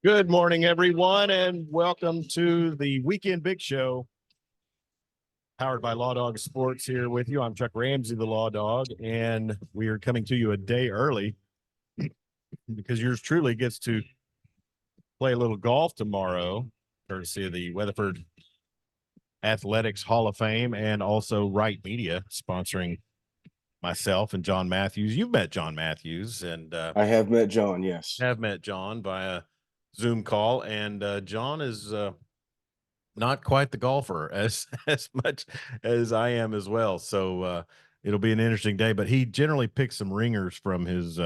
Good morning, everyone, and welcome to the Weekend Big Show, powered by Law Dog Sports. Here with you, I'm Chuck Ramsey, the Law Dog, and we are coming to you a day early because yours truly gets to play a little golf tomorrow, courtesy of the Weatherford Athletics Hall of Fame and also Wright Media sponsoring myself and John Matthews. You've met John Matthews, and I have met John. Yes, have met John via Zoom call, and John is not quite the golfer as much as I am as well. So it'll be an interesting day. But he generally picks some ringers from his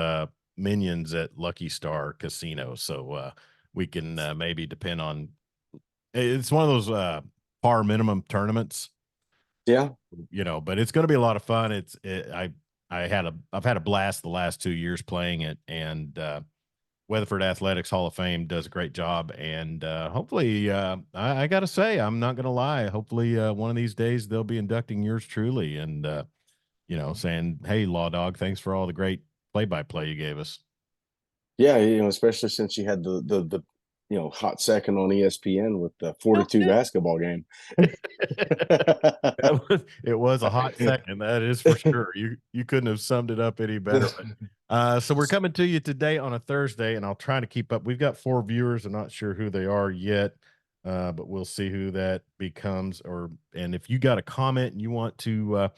minions at Lucky Star Casino, so we can maybe depend on. It's one of those par minimum tournaments. Yeah, But it's going to be a lot of fun. I've had a blast the last 2 years playing it, and Weatherford Athletics Hall of Fame does a great job, and hopefully, I got to say, I'm not going to lie. Hopefully, one of these days they'll be inducting yours truly, and saying, "Hey, Law Dog, thanks for all the great play-by-play you gave us." yeah. Especially since you had the hot second on ESPN with the 42 basketball game. It was a hot second, that is for sure. You couldn't have summed it up any better. So we're coming to you today on a Thursday, and I'll try to keep up. We've got 4 viewers. I'm not sure who they are yet, but we'll see who that becomes. And if you got a comment and you want to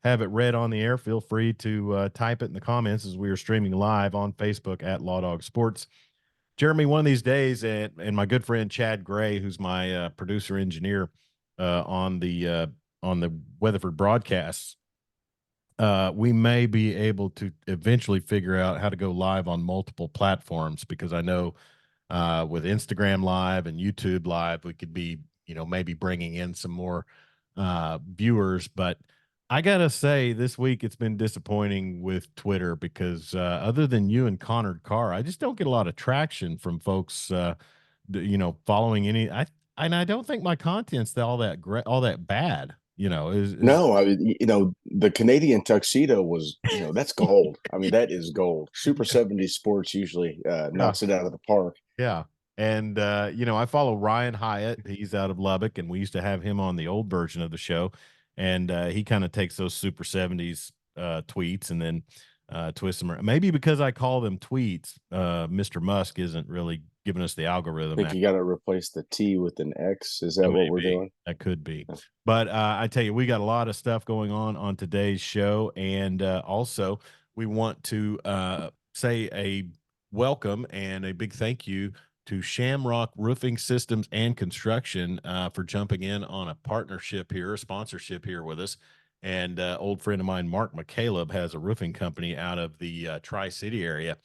have it read on the air, feel free to type it in the comments as we are streaming live on Facebook at Law Dog Sports. Jeremy, one of these days, and my good friend Chad Gray, who's my producer engineer on the Weatherford broadcasts, we may be able to eventually figure out how to go live on multiple platforms, because I know with Instagram Live and YouTube Live, we could be, maybe bringing in some more viewers. But I gotta say, this week it's been disappointing with Twitter because other than you and Connor Carr, I just don't get a lot of traction from folks, following any. I don't think my content's all that great, all that bad. No, the Canadian tuxedo was, that's gold. I mean, that is gold. Super 70s sports usually knocks it out of the park. Yeah. And, I follow Ryan Hyatt. He's out of Lubbock, and we used to have him on the old version of the show. And he kind of takes those Super 70s tweets and then twists them around. Maybe because I call them tweets, Mr. Musk isn't really giving us the algorithm. I think you got to replace the T with an X. Is that what we're doing? That could be. But I tell you, we got a lot of stuff going on today's show. And also, we want to say a welcome and a big thank you to Shamrock Roofing Systems and Construction for jumping in on a partnership here, a sponsorship here with us. And old friend of mine, Mark McCaleb, has a roofing company out of the Tri-City area.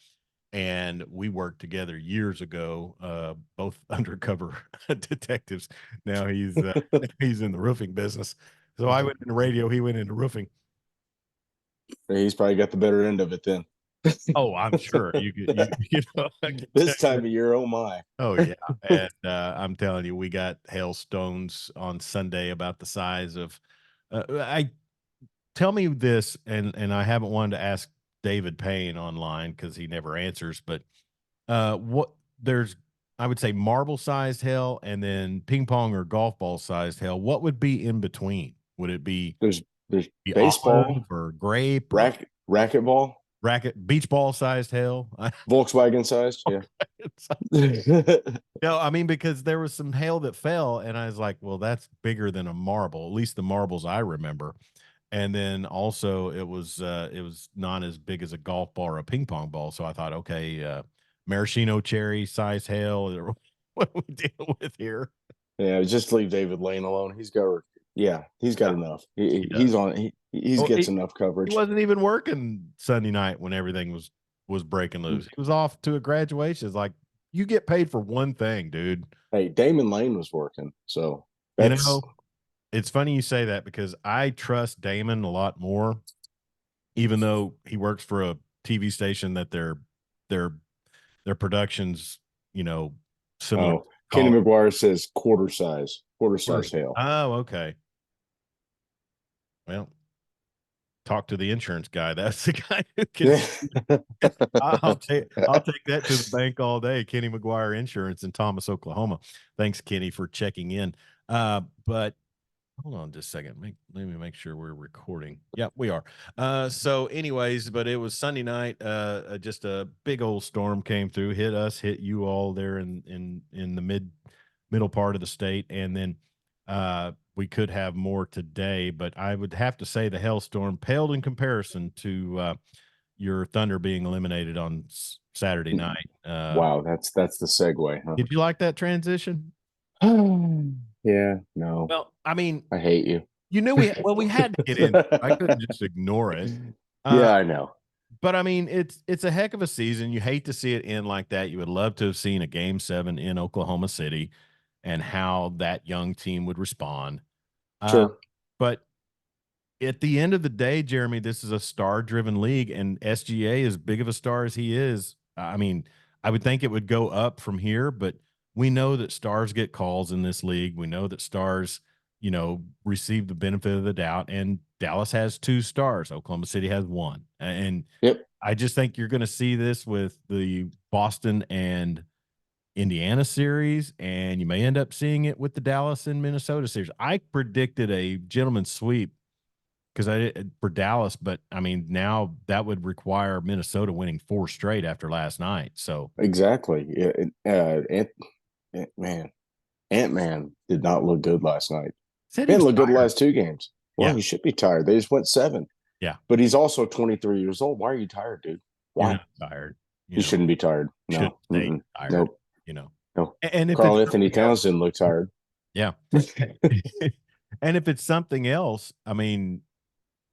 And we worked together years ago, both undercover detectives. Now he's in the roofing business. So I went into radio, he went into roofing. He's probably got the better end of it then. Oh, I'm sure This time of year, oh my. Oh yeah, and I'm telling you, we got hailstones on Sunday about the size of. I tell me this, and I haven't wanted to ask David Payne online because he never answers. But what there's, I would say, marble sized hail, and then ping pong or golf ball sized hail. What would be in between? Would it be There's baseball or grape, racquetball, beach ball sized hail? Volkswagen sized? Yeah. No, I mean, because there was some hail that fell, and I was like, well, that's bigger than a marble, at least the marbles I remember. And then also it was not as big as a golf ball or a ping pong ball. So I thought, okay, maraschino cherry size hail, or what do we deal with here? Yeah, just leave David Lane alone. He's got enough. He gets enough coverage. He wasn't even working Sunday night when everything was breaking loose. He was off to a graduation. It's like, you get paid for one thing, dude. Hey, Damon Lane was working. So it's funny you say that, because I trust Damon a lot more, even though he works for a TV station that their productions, similar. Oh, Kenny McGuire says quarter size hail. Oh, okay. Well, talk to the insurance guy. That's the guy who can. I'll take that to the bank all day. Kenny McGuire Insurance in Thomas, Oklahoma. Thanks, Kenny, for checking in. But hold on just a second. Let me make sure we're recording. Yeah, we are. So anyways, but it was Sunday night. Just a big old storm came through, hit us, hit you all there in the middle part of the state. And then we could have more today, but I would have to say the hailstorm paled in comparison to your Thunder being eliminated on Saturday night. Wow, that's the segue, huh? Did you like that transition? Yeah, no. Well, I mean, I hate you. you knew we had to get in. I couldn't just ignore it. Yeah, I know. But I mean, it's a heck of a season. You hate to see it end like that. You would love to have seen a game 7 in Oklahoma City and how that young team would respond. Sure. But at the end of the day, Jeremy, this is a star-driven league, and SGA, as big of a star as he is, I mean, I would think it would go up from here, but we know that stars get calls in this league. We know that stars, receive the benefit of the doubt, and Dallas has 2 stars. Oklahoma City has 1. And Yep. I just think you're going to see this with the Boston and Indiana series, and you may end up seeing it with the Dallas and Minnesota series. I predicted a gentleman's sweep because for Dallas, but I mean, now that would require Minnesota winning 4 straight after last night. So exactly. Yeah, man, Ant-Man did not look good last night. He didn't look good the last 2 games. Well, Yeah. he should be tired. They just went 7. Yeah. But he's also 23 years old. Why are you tired, dude? Why? You're not tired. You shouldn't be tired. No. Stay tired. Nope. No. And if Carl Anthony Towns didn't look tired. Yeah. And if it's something else, I mean,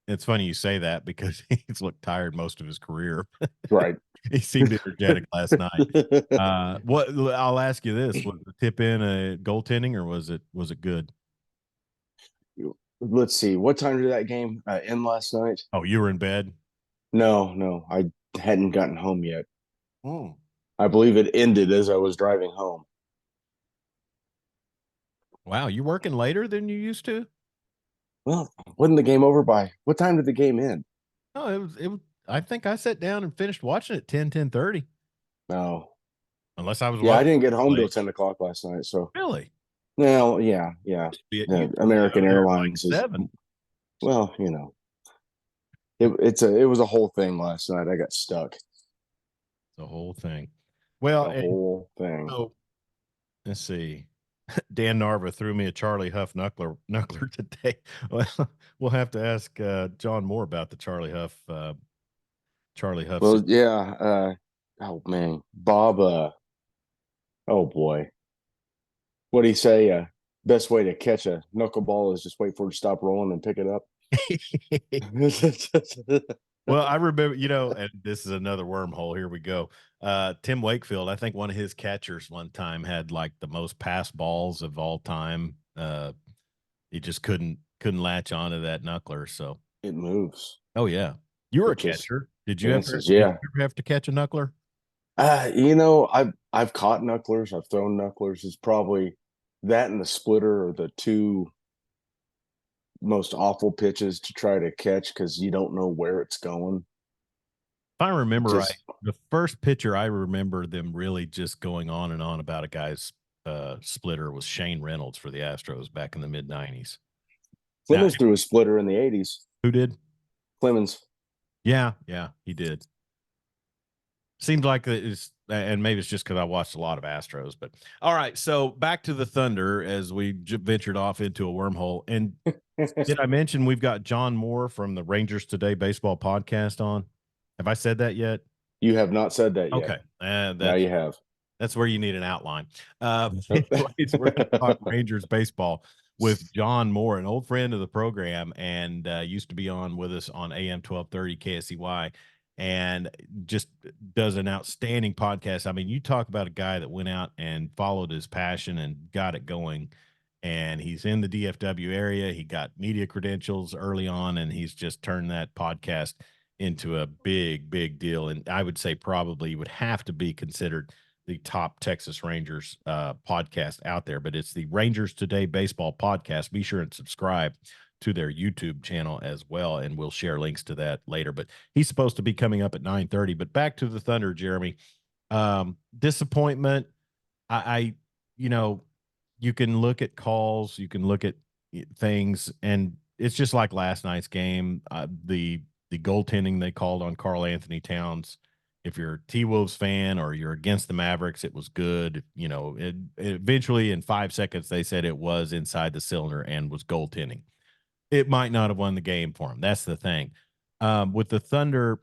it's funny you say that because he's looked tired most of his career. Right. He seemed energetic last night. What I'll ask you this: was the tip in a goaltending, or was it good? Let's see. What time did that game end last night? Oh, you were in bed? No, I hadn't gotten home yet. Mm. I believe it ended as I was driving home. Wow, you working later than you used to? Well, wasn't the game over by what time did the game end? No, it was. I think I sat down and finished watching it 10:30. No. Unless I was I didn't get home till 10 o'clock last night. So really? Well, yeah. American Airlines like is 7. well, it was a whole thing last night. I got stuck. The whole thing. Well, the whole thing. So let's see. Dan Narva threw me a Charlie Huff knuckler today. Well, we'll have to ask John Moore about the Charlie Huff. Well, yeah. Oh man, Bob. Oh boy, what do you say? Best way to catch a knuckleball is just wait for it to stop rolling and pick it up. Well, I remember, and this is another wormhole. Here we go. Tim Wakefield, I think one of his catchers one time had like the most pass balls of all time. He just couldn't latch onto that knuckler. So it moves. Oh yeah, you were a catcher. Did you ever have to catch a knuckler? I've caught knucklers. I've thrown knucklers. It's probably that and the splitter are the 2 most awful pitches to try to catch because you don't know where it's going. If I remember right, the first pitcher I remember them really just going on and on about a guy's splitter was Shane Reynolds for the Astros back in the mid-90s. Clemens threw a splitter in the 80s. Who did? Clemens. Yeah, he did. Seems like and maybe it's just because I watched a lot of Astros. But all right, so back to the Thunder as we ventured off into a wormhole. And did I mention we've got John Moore from the Rangers Today baseball podcast on? Have I said that yet? You have not said that yet. Okay, now you have. That's where you need an outline. Anyways, we're going to talk Rangers baseball with John Moore, an old friend of the program, and used to be on with us on AM 1230 KSEY. And just does an outstanding podcast. I mean, you talk about a guy that went out and followed his passion and got it going. And he's in the DFW area. He got media credentials early on, and he's just turned that podcast into a big, big deal. And I would say probably would have to be considered the top Texas Rangers podcast out there. But it's the Rangers Today baseball podcast. Be sure and subscribe to their YouTube channel as well, and we'll share links to that later. But he's supposed to be coming up at 9:30. But back to the Thunder, Jeremy. Disappointment. I you know, you can look at calls, you can look at things, and it's just like last night's game. The goaltending they called on Carl Anthony Towns. If you're a T Wolves fan or you're against the Mavericks, it was good. It eventually in 5 seconds they said it was inside the cylinder and was goaltending. It might not have won the game for him. That's the thing. With the Thunder,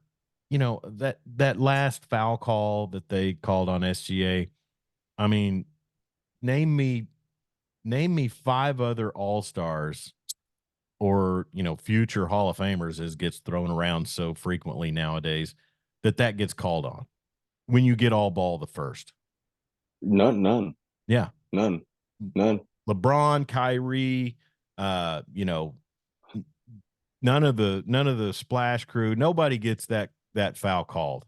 that last foul call that they called on SGA. I mean, name me name me five other all stars or future Hall of Famers, as gets thrown around so frequently nowadays, that gets called on when you get all ball the first. None, Yeah, none, none. LeBron, Kyrie, none of the splash crew. Nobody gets that foul called.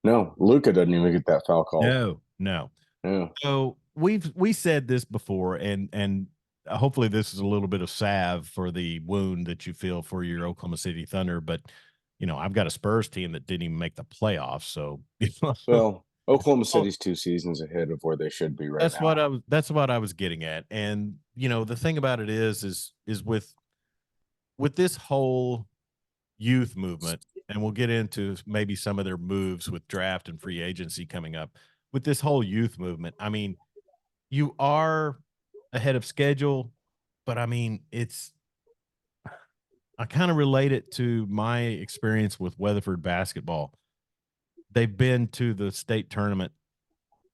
No, Luca doesn't even get that foul called. No. Yeah. So we said this before, and hopefully this is a little bit of salve for the wound that you feel for your Oklahoma City Thunder. But I've got a Spurs team that didn't even make the playoffs, so Well, Oklahoma City's 2 seasons ahead of where they should be right now. that's what I was getting at. And the thing about it is with this whole youth movement, and we'll get into maybe some of their moves with draft and free agency coming up. With this whole youth movement, I mean, you are ahead of schedule, but I mean, I kind of relate it to my experience with Weatherford basketball. They've been to the state tournament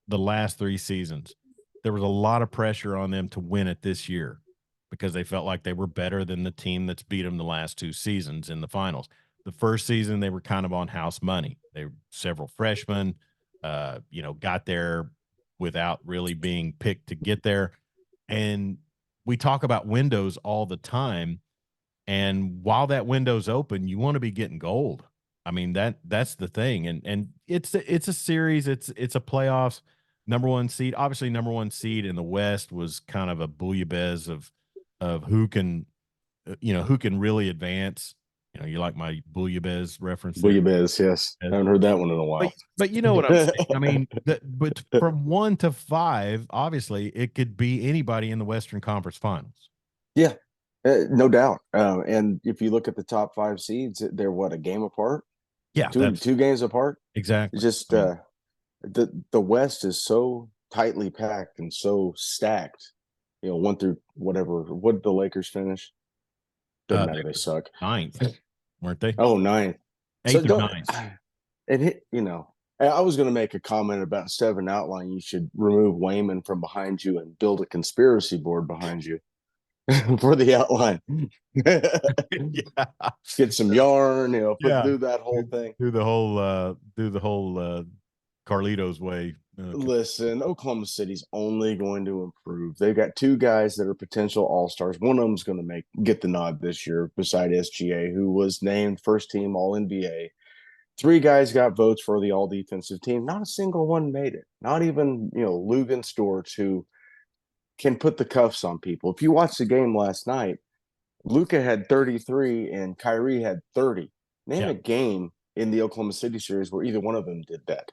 the last 3 seasons. There was a lot of pressure on them to win it this year because they felt like they were better than the team that's beat them the last 2 seasons in the finals. The first season, they were kind of on house money. They were several freshmen, got there without really being picked to get there. And we talk about windows all the time. And while that window's open, you want to be getting gold. I mean, that's the thing. And it's a series, it's a playoffs. Number one seed, obviously number one seed in the West was kind of a bouillabaisse of who can who can really advance. You like my bouillabaisse reference there. Bouillabaisse, yes. I haven't heard that one in a while. But you know what I'm saying. I mean, but from 1 to 5, obviously it could be anybody in the Western Conference Finals. Yeah, no doubt. And if you look at the top 5 seeds, they're what, a game apart? Yeah, Two games apart. exactly. Just I mean, the West is so tightly packed and so stacked. One through whatever. What did the Lakers finish? Doesn't they matter. They were suck. ninth, weren't they? Oh, ninth. So Eighth or don't. ninth. It hit. I was going to make a comment about seven outline. You should remove Wayman from behind you and build a conspiracy board behind you for the outline. Yeah. Get some yarn, Yeah. do that whole thing. Do the whole Carlitos way. Listen, Oklahoma City's only going to improve. They've got two guys that are potential all-stars. One of them's going to get the nod this year beside SGA, who was named first team all NBA. Three guys got votes for the all defensive team. Not a single one made it. Not even, Lugan Storch, who can put the cuffs on people. If you watch the game last night, Luka had 33 and Kyrie had 30. Name a game in the Oklahoma City series where either one of them did that.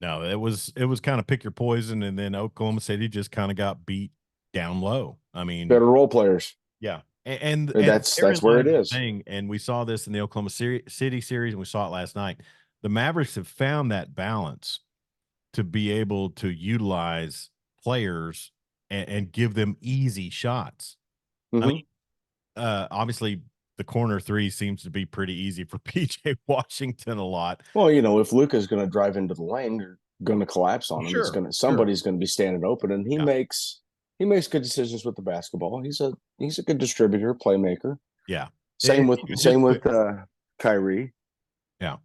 No, it was kind of pick your poison, and then Oklahoma City just kind of got beat down low. I mean, better role players. Yeah, and that's where it is. Thing, and we saw this in the Oklahoma City series, and we saw it last night. The Mavericks have found that balance to be able to utilize players and give them easy shots. Mm-hmm. I mean, obviously the corner three seems to be pretty easy for PJ Washington a lot. Well, if Luka's going to drive into the lane, you're going to collapse on him. Sure, somebody's going to be standing open, and he makes good decisions with the basketball. He's a good distributor, playmaker. Yeah. Same with Kyrie. Yeah.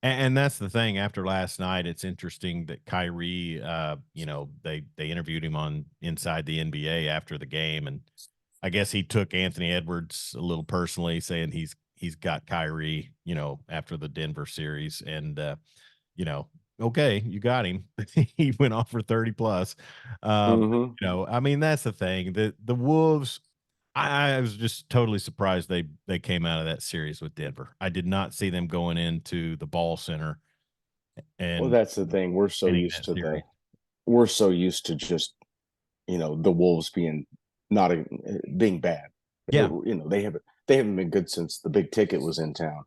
And that's the thing. After last night, it's interesting that Kyrie, they interviewed him on Inside the NBA after the game, and I guess he took Anthony Edwards a little personally, saying he's got Kyrie, after the Denver series, and okay, you got him. He went off for 30 plus. I mean, that's the thing. The Wolves, I was just totally surprised they came out of that series with Denver. I did not see them going into the ball center Well, and that's the thing. winning that series. We're so used to just the Wolves being not being bad. Yeah. They haven't been good since the big ticket was in town.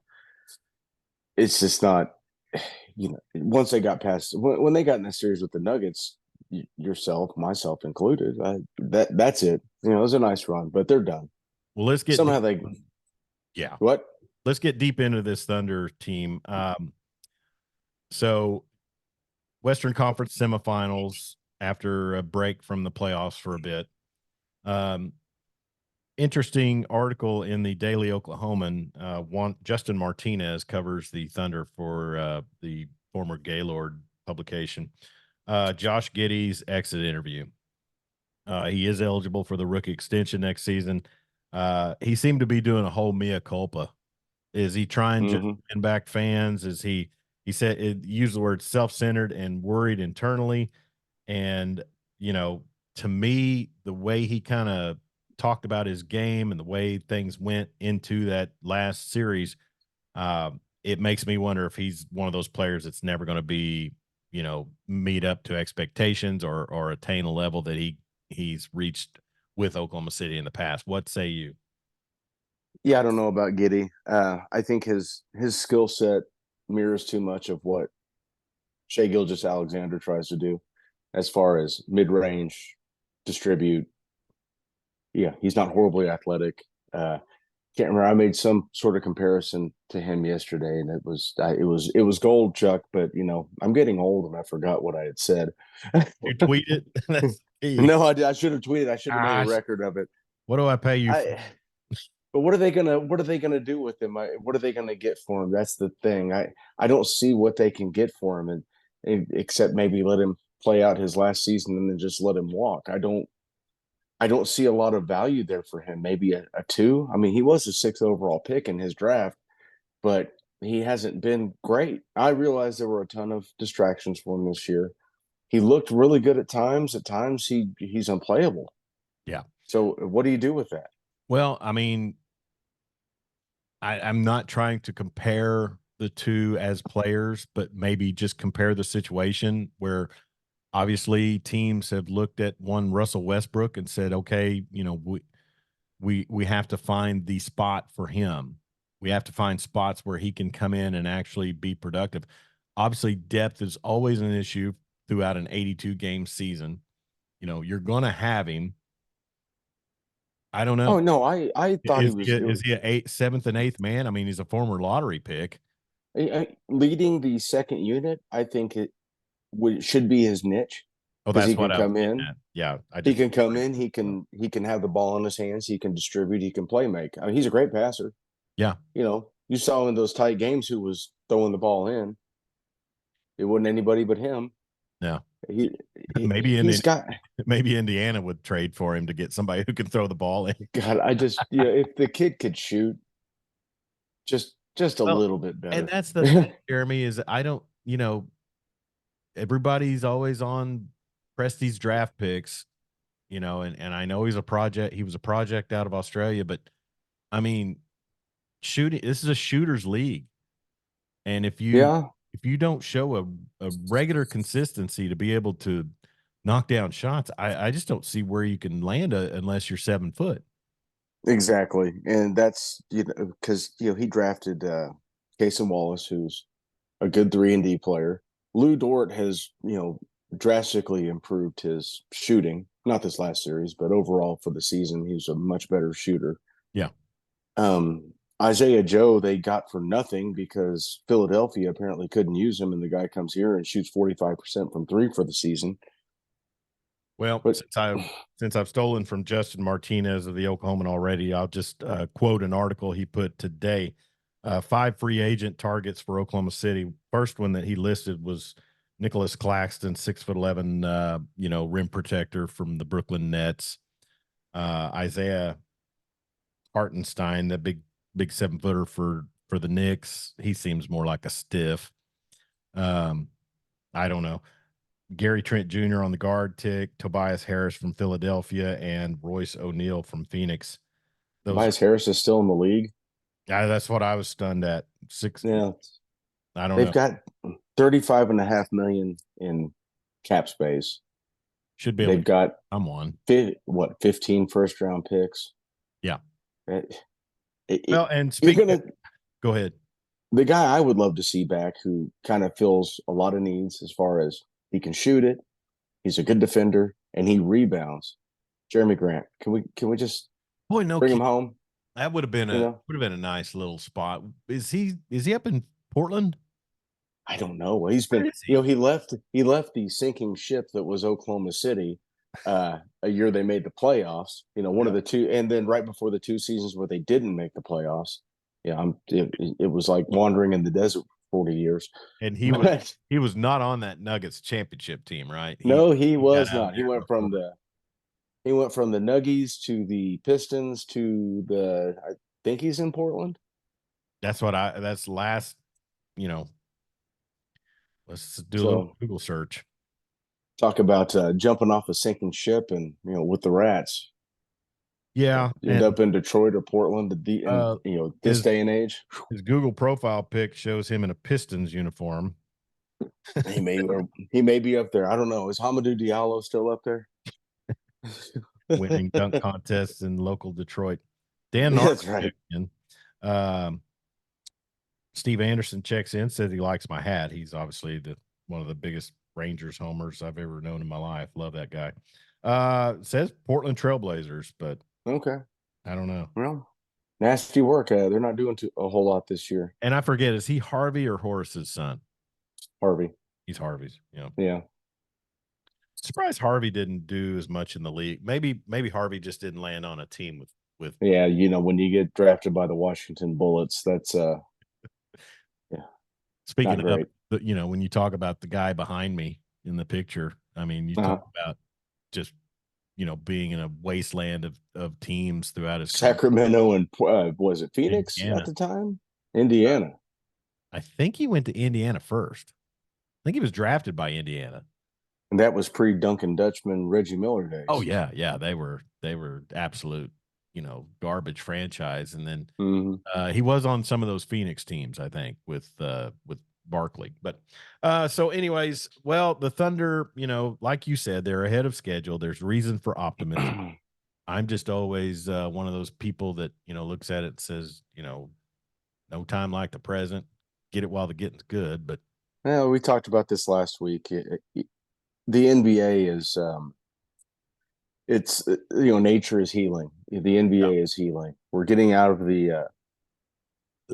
It's just not. Once they got past when they got in the series with the Nuggets, yourself, myself included, that's it. It was a nice run, but they're done. Well, let's get Somehow deep. they Yeah. what? Let's get deep into this Thunder team. So Western Conference semifinals after a break from the playoffs for a bit. Um, Interesting article in the Daily Oklahoman. Justin Martinez covers the Thunder for the former Gaylord publication. Josh Giddey's exit interview. He is eligible for the rookie extension next season. He seemed to be doing a whole mea culpa. Is he trying just to Mm-hmm. win back fans? Is he said it used the word self-centered and worried internally. And, you know, to me, the way he kind of talked about his game and the way things went into that last series, it makes me wonder if he's one of those players that's never going to be, meet up to expectations or attain a level that he's reached with Oklahoma City in the past. What say you? Yeah, I don't know about Giddy. I think his skill set mirrors too much of what Shea Gilgis Alexander tries to do, as far as mid range distribute. Yeah, he's not horribly athletic. Can't remember. I made some sort of comparison to him yesterday, and it was gold, Chuck. But I'm getting old, and I forgot what I had said. You tweet it. That's key. No, I should have tweeted. I should have made a Gosh, record of it. what do I pay you for? I But what are they gonna do with him? What are they gonna get for him? That's the thing. I don't see what they can get for him, and except maybe let him play out his last season and then just let him walk. I don't see a lot of value there for him. Maybe a two. I mean, he was a sixth overall pick in his draft, but he hasn't been great. I realize there were a ton of distractions for him this year. He looked really good at times. At times, he's unplayable. Yeah. So, what do you do with that? Well, I mean, I'm not trying to compare the two as players, but maybe just compare the situation where obviously teams have looked at one Russell Westbrook and said, okay, we have to find the spot for him. We have to find spots where he can come in and actually be productive. Obviously, depth is always an issue throughout an 82 game season. You're going to have him. I don't Oh know. no, I thought he was Is he a seventh and eighth man? I mean, he's a former lottery pick. leading the second unit. I think should be his niche Oh, because that's he what can I was come getting in. at. Yeah, I He just can come in. He can have the ball in his hands. He can distribute. He can play make. I mean, he's a great passer. yeah, You saw him in those tight games who was throwing the ball in. It wasn't anybody but him. yeah. He, Maybe he's got maybe Indiana would trade for him to get somebody who can throw the ball in. God. If the kid could shoot just a Well, little bit and better. that's the thing, Jeremy, is I don't, everybody's always on Presti's draft picks, and I know he was a project out of Australia, but I mean, shooting, this is a shooter's league. And Yeah, if you don't show a regular consistency to be able to knock down shots, I just don't see where you can land unless you're 7 foot. exactly. And that's because he drafted Cason Wallace, who's a good 3-and-D player. Lou Dort has, drastically improved his shooting. Not this last series, but overall for the season, he's a much better shooter. Yeah. Isaiah Joe they got for nothing because Philadelphia apparently couldn't use him, and the guy comes here and shoots 45% from three for the season. Well, But since I've stolen from Justin Martinez of the Oklahoman already, I'll just quote an article he put today. 5 free agent targets for Oklahoma City. First one that he listed was Nicholas Claxton, 6'11", rim protector from the Brooklyn Nets. Isaiah Hartenstein, that big 7-footer for the Knicks. He seems more like a stiff. Um, I don't know. Gary Trent Jr. on the guard tick, Tobias Harris from Philadelphia, and Royce O'Neal from Phoenix. those. Harris is still in the league. Yeah, that's what I was stunned at. Six. Yeah. I don't They've know. got 35.5 million in cap space. Should be able They've to got come on. 15 first round picks. Yeah. It, Well, and you're speak. gonna Go ahead. the guy I would love to see back who kind of fills a lot of needs as far as he can shoot it, he's a good defender, and he rebounds. Jeremy Grant. Can we just Boy, no bring him kid. home? That would have been You know, a nice little spot. Is he up in Portland? I don't know. He's Where been, is he? he left the sinking ship that was Oklahoma City. A year they made the playoffs. One Yeah. of the two, and then right before the 2 seasons where they didn't make the playoffs. Yeah, it was like wandering in the desert for 40 years. And But he was not on that Nuggets championship team, right? no, he He got was out of not. there before. He went from the Nuggies to the Pistons to I think he's in Portland. That's last, you know, let's do a little So Google search. talk about jumping off a sinking ship, and with the Rats, Yeah, you end and up in Detroit or Portland. In this his day and age, his Google profile pic shows him in a Pistons uniform, he may he may be up there. I don't know. Is Hamadou Diallo still up there? winning dunk contests in local Detroit. Dan That's Narman right. checks in. Um, Steve Anderson checks in, says he likes my hat. He's obviously one of the biggest Rangers homers I've ever known in my life. Love that guy. Says Portland Trailblazers, but Okay. I don't know. Well, nasty work. They're not doing a whole lot this year. And I forget, is he Harvey or Horace's son? Harvey. He's Harvey's. Yeah. Surprised Harvey didn't do as much in the league. Maybe Harvey just didn't land on a team with. Yeah. When you get drafted by the Washington Bullets, that's yeah, Speaking not of, great. when you talk about the guy behind me in the picture, I mean, you talk about just being in a wasteland of teams throughout his career. Sacramento and was it Phoenix Indiana. at the time? Indiana. I think he went to Indiana first. I think he was drafted by Indiana. And that was pre Duncan Dutchman, Reggie Miller days. Oh yeah. They were absolute, garbage franchise. And then he was on some of those Phoenix teams, I think, with Barkley. But so anyways, well, the Thunder, like you said, they're ahead of schedule. There's reason for optimism. I'm just always one of those people that, looks at it and says, no time like the present. Get it while the getting's good. But yeah, we talked about this last week. The NBA is it's nature is healing. The NBA is healing. We're getting out of the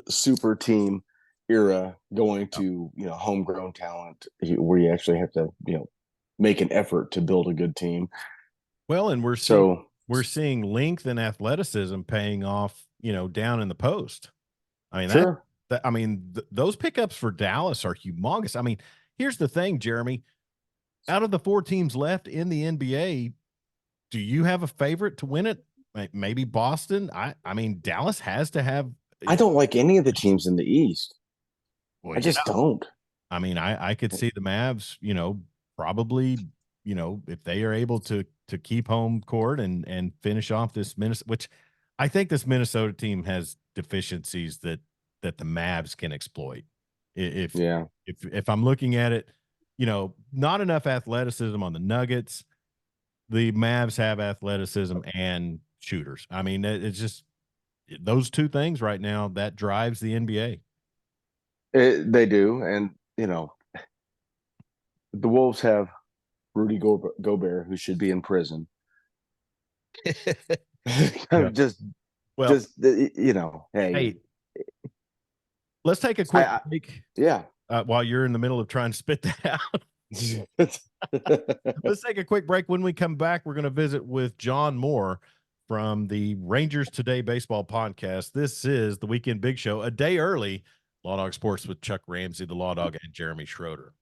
super team era, going to homegrown talent where you actually have to make an effort to build a good team. Well, and we're seeing length and athleticism paying off, down in the post. I mean, those pickups for Dallas are humongous. I mean, here's the thing, Jeremy. Out of the 4 teams left in the NBA, do you have a favorite to win it? Maybe Boston. I mean, Dallas has to have. I don't like any of the teams in the East. Well, I just don't. I mean, I could see the Mavs, probably, if they are able to keep home court and finish off this Minnesota, which I think this Minnesota team has deficiencies that the Mavs can exploit. If I'm looking at it, not enough athleticism on the Nuggets. The Mavs have athleticism and shooters. I mean, it's just those two things right now that drives the NBA. They do, and the Wolves have Rudy Gobert, who should be in prison. Yeah. Hey, let's take a quick break. Yeah. While you're in the middle of trying to spit that out. Let's take a quick break. When we come back, we're going to visit with John Moore from the Rangers Today Baseball Podcast. This is the Weekend Big Show, a day early. Law Dog Sports with Chuck Ramsey, the Law Dog, and Jeremy Schroeder.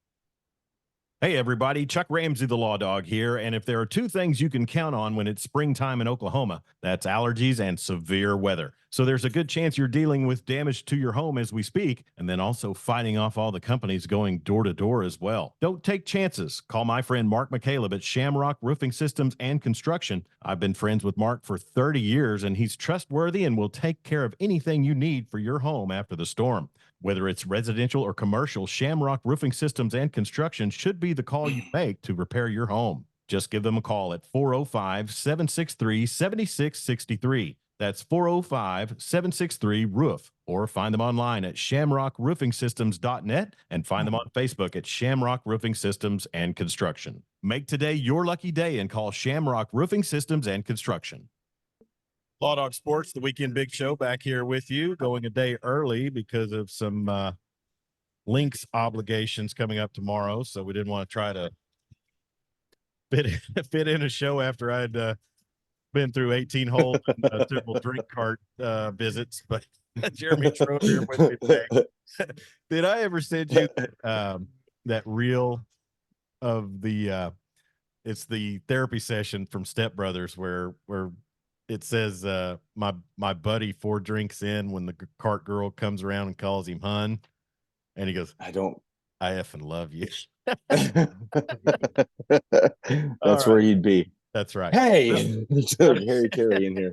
Hey, everybody. Chuck Ramsey, the Law Dog here. And if there are two things you can count on when it's springtime in Oklahoma, that's allergies and severe weather. So there's a good chance you're dealing with damage to your home as we speak, and then also fighting off all the companies going door to door as well. Don't take chances. Call my friend Mark McCaleb at Shamrock Roofing Systems and Construction. I've been friends with Mark for 30 years, and he's trustworthy and will take care of anything you need for your home after the storm. Whether it's residential or commercial, Shamrock Roofing Systems and Construction should be the call you make to repair your home. Just give them a call at 405 763 7663. That's 405 763 Roof. Or find them online at shamrockroofingsystems.net and find them on Facebook at Shamrock Roofing Systems and Construction. Make today your lucky day and call Shamrock Roofing Systems and Construction. Law Dog Sports, the Weekend Big Show, back here with you, going a day early because of some links obligations coming up tomorrow. So we didn't want to try to fit in a show after I'd been through 18 holes and several drink cart visits. But Jeremy Schroeder here with me today. Did I ever send you that reel of the it's the therapy session from Step Brothers where it says my buddy 4 drinks in when the cart girl comes around and calls him hun, and he goes, I effing love you. That's where he'd be. That's right. Hey, Harry Carey in here.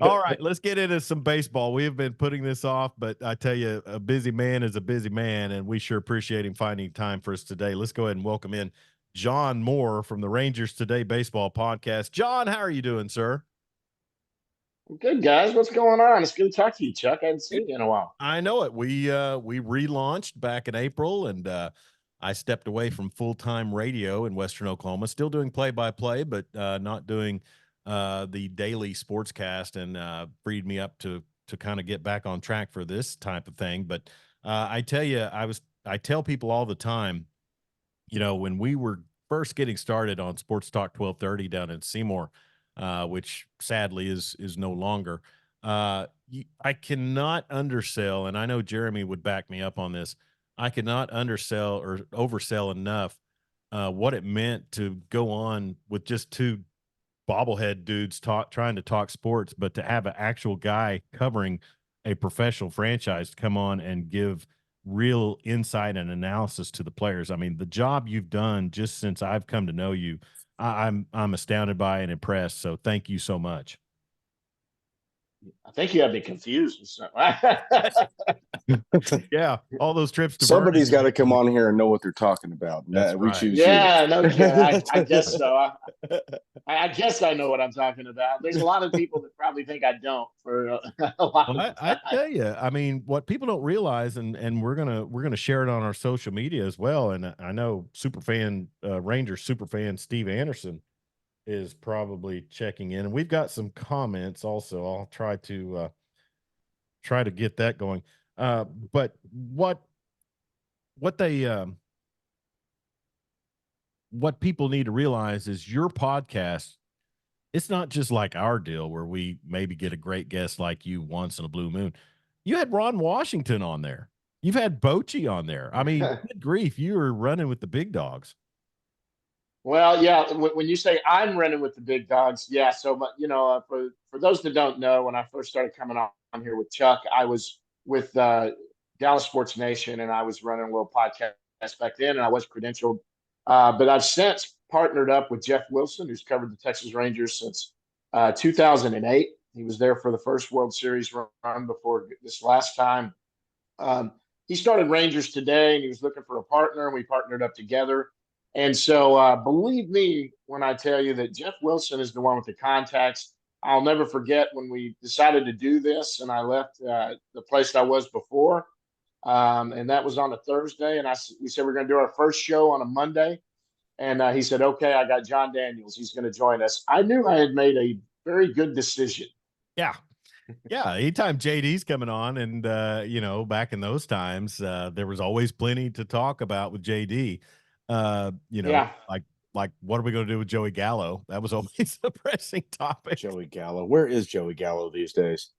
All right, let's get into some baseball. We have been putting this off, but I tell you, a busy man is a busy man, and we sure appreciate him finding time for us today. Let's go ahead and welcome in John Moore from the Rangers Today Baseball Podcast. John, how are you doing, sir? Good, guys. What's going on? It's good to talk to you, Chuck. I hadn't seen you in a while. I know it. We relaunched back in April, and I stepped away from full-time radio in Western Oklahoma, still doing play-by-play, but not doing the daily sportscast, and freed me up to kind of get back on track for this type of thing. But I tell you, I tell people all the time, you know, when we were first getting started on Sports Talk 1230 down in Seymour, which sadly is no longer, I cannot undersell, and I know Jeremy would back me up on this. I cannot undersell or oversell enough what it meant to go on with just 2 bobblehead dudes trying to talk sports, but to have an actual guy covering a professional franchise come on and give real insight and analysis to the players. I mean, the job you've done just since I've come to know you, I'm astounded by and impressed. So thank you so much. I think you have me confused. Yeah, all those trips to somebody's got to come on here and know what they're talking about. That's we right. choose. Yeah, no kidding. I guess so. I guess I know what I'm talking about. There's a lot of people that probably think I don't. For a lot well, I tell you, I mean, what people don't realize, and we're gonna share it on our social media as well. And I know Rangers superfan Steve Anderson is probably checking in, and we've got some comments also. I'll try to get that going. But what people need to realize is your podcast, it's not just like our deal where we maybe get a great guest like you once in a blue moon. You had Ron Washington on there. You've had Bochy on there. I mean, good grief, you were running with the big dogs. Well, yeah. When you say I'm running with the big dogs, yeah. So, you know, for those that don't know, when I first started coming on here with Chuck, I was with Dallas Sports Nation, and I was running a little podcast back then, and I was credentialed. But I've since partnered up with Jeff Wilson, who's covered the Texas Rangers since 2008. He was there for the first World Series run before this last time. He started Rangers Today, and he was looking for a partner, and we partnered up together. And so believe me when I tell you that Jeff Wilson is the one with the contacts. I'll never forget when we decided to do this, and I left the place I was before, and that was on a Thursday. And we said we're going to do our first show on a Monday. And he said, okay, I got John Daniels. He's going to join us. I knew I had made a very good decision. Yeah. Yeah. Anytime JD's coming on, and, you know, back in those times, there was always plenty to talk about with JD. You know, yeah. like what are we going to do with Joey Gallo? That was always a pressing topic. Joey Gallo. Where is Joey Gallo these days?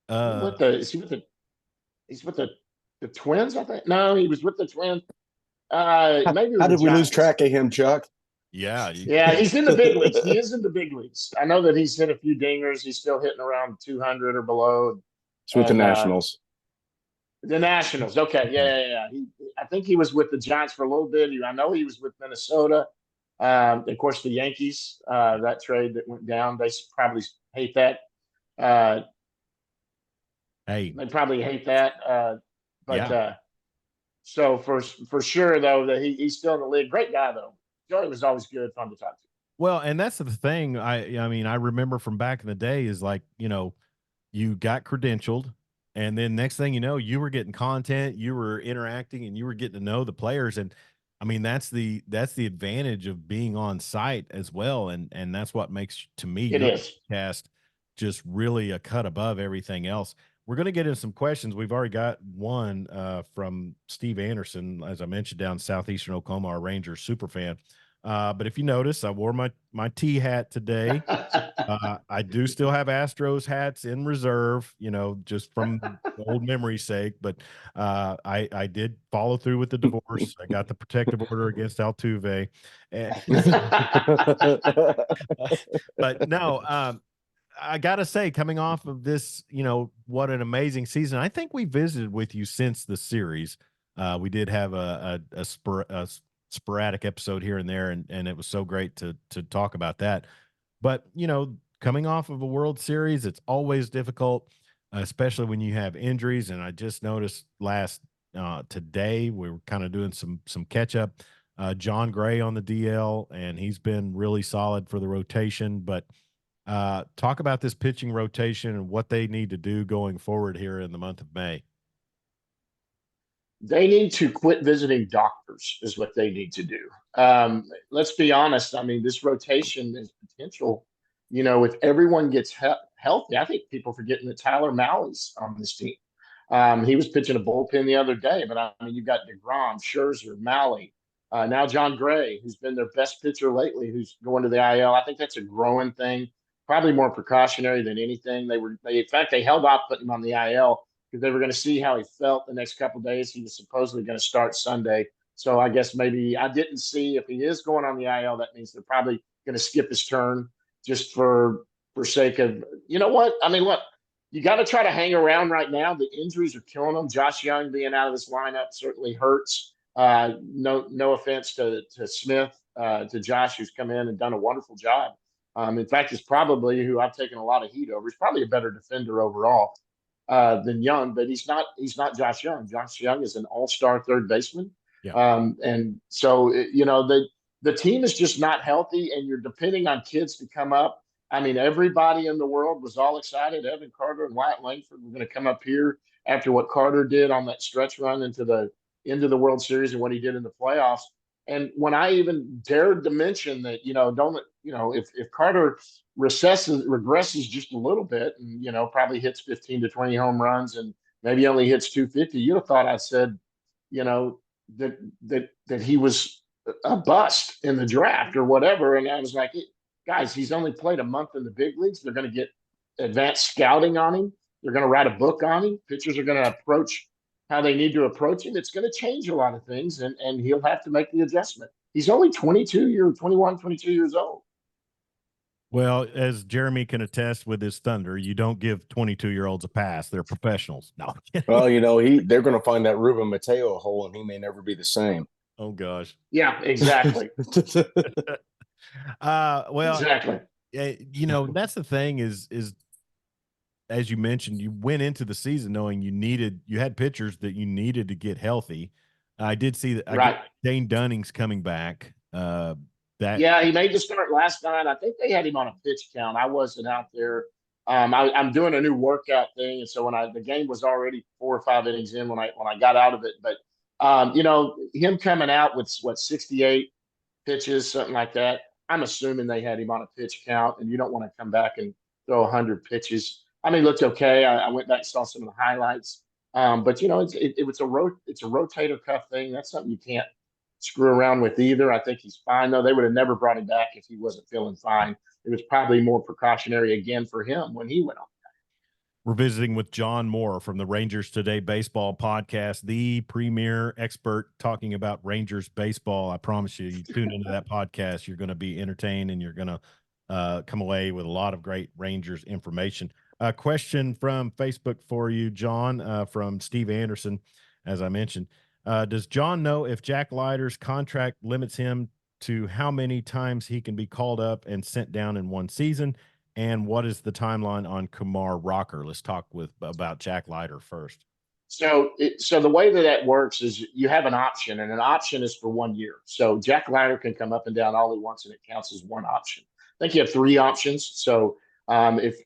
He's with the Twins, I think. No, he was with the Twins. Maybe with How the did we lose Giants. track of him, Chuck? Yeah, Yeah, he's in the big leagues. He is in the big leagues. I know that he's hit a few dingers. He's still hitting around 200 or below. It's with the And Nationals. the Nationals. Okay, yeah. I think he was with the Giants for a little bit. I know he was with Minnesota. Of course, the Yankees. That trade that went down, they probably hate that. Uh, hey, they probably hate that. But yeah. so for sure though that he's still in the league. Great guy though. Joey was always good, fun to talk to. Well, and that's the thing. I mean, I remember from back in the day is like, you got credentialed, and then next thing you know, you were getting content, you were interacting, and you were getting to know the players. And I mean, that's the advantage of being on site as well. And that's what makes, to me, It your is. cast just really a cut above everything else. We're going to get into some questions. We've already got one from Steve Anderson, as I mentioned, down southeastern Oklahoma, our Rangers super fan. But if you notice, I wore my T hat today. I do still have Astros hats in reserve, just from old memory's sake. But I did follow through with the divorce. I got the protective order against Altuve. But no, I gotta say, coming off of this, what an amazing season. I think we visited with you since the series. We did have a sporadic episode here and there, and it was so great to talk about that. But coming off of a World Series, it's always difficult, especially when you have injuries. And I just noticed today we were kind of doing some catch up. John Gray on the DL, and he's been really solid for the rotation. But talk about this pitching rotation and what they need to do going forward here in the month of May. They need to quit visiting doctors, is what they need to do. Let's be honest. I mean, this rotation is potential. If everyone gets healthy, I think people forgetting that Tyler Malley's on this team. He was pitching a bullpen the other day, but I mean, you've got DeGrom, Scherzer, Malley, now John Gray, who's been their best pitcher lately, who's going to the IL. I think that's a growing thing, probably more precautionary than anything. In fact, they held off putting him on the IL because they were going to see how he felt the next couple of days. He was supposedly going to start Sunday. So I guess maybe I didn't see if he is going on the IL. That means they're probably going to skip his turn just for sake of, you know what? I mean, look, you got to try to hang around right now. The injuries are killing them. Josh Young being out of this lineup certainly hurts. No offense to Smith, to Josh, who's come in and done a wonderful job. In fact, he's probably who I've taken a lot of heat over. He's probably a better defender overall than Young, but he's not Josh Young. Josh Young is an all-star third baseman. Yeah. And so, the team is just not healthy, and you're depending on kids to come up. I mean, everybody in the world was all excited. Evan Carter and Wyatt Langford were going to come up here after what Carter did on that stretch run into the World Series and what he did in the playoffs. And when I even dared to mention that, if Carter regresses just a little bit and, probably hits 15 to 20 home runs and maybe only hits 250, you'd have thought I said, that he was a bust in the draft or whatever. And I was like, guys, he's only played a month in the big leagues. They're going to get advanced scouting on him. They're going to write a book on him. Pitchers are going to approach how they need to approach him. It's going to change a lot of things, and he'll have to make the adjustment. He's only 21, 22 years old. Well, as Jeremy can attest with his Thunder, you don't give 22-year-olds a pass. They're professionals. No. Well, they're going to find that Ruben Mateo hole, and he may never be the same. Oh gosh. Yeah, exactly. Well, exactly. That's the thing is as you mentioned, you went into the season knowing you had pitchers that you needed to get healthy. I did see that. Right. Dane Dunning's coming back. Yeah, he made the start last night. I think they had him on a pitch count. I wasn't out there. I'm doing a new workout thing, and so the game was already 4 or 5 innings in when I got out of it. But him coming out with 68 pitches, something like that. I'm assuming they had him on a pitch count, and you don't want to come back and throw 100 pitches. I mean, it looked okay. I went back and saw some of the highlights. But it's a rotator cuff thing. That's something you can't screw around with either. I think he's fine though. They would have never brought him back if he wasn't feeling fine. It was probably more precautionary again for him when he went on. We're visiting with John Moore from the Rangers Today Baseball Podcast, the premier expert talking about Rangers baseball. I promise you, you tune into that podcast, you're going to be entertained and you're going to come away with a lot of great Rangers information. A question from Facebook for you, John, from Steve Anderson, as I mentioned. Does John know if Jack Leiter's contract limits him to how many times he can be called up and sent down in one season? And what is the timeline on Kumar Rocker? Let's talk about Jack Leiter first. So the way that works is you have an option, and an option is for 1 year. So Jack Leiter can come up and down all he wants, and it counts as one option. I think you have 3 options. So if,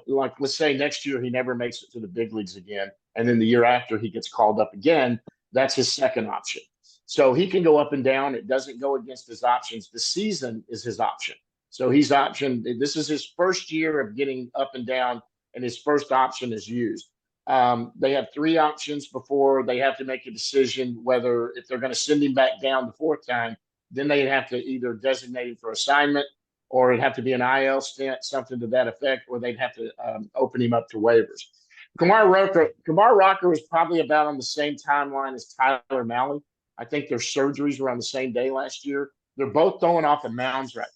like let's say next year he never makes it to the big leagues again, and then the year after he gets called up again, that's his second option. So he can go up and down. It doesn't go against his options. The season is his option. So he's optioned. This is his first year of getting up and down, and his first option is used. They have 3 options before they have to make a decision whether if they're going to send him back down the 4th time, then they'd have to either designate him for assignment, or it'd have to be an IL stint, something to that effect, or they'd have to open him up to waivers. Kumar Rocker was probably about on the same timeline as Tyler Mahle. I think their surgeries were on the same day last year. They're both throwing off the mounds right now,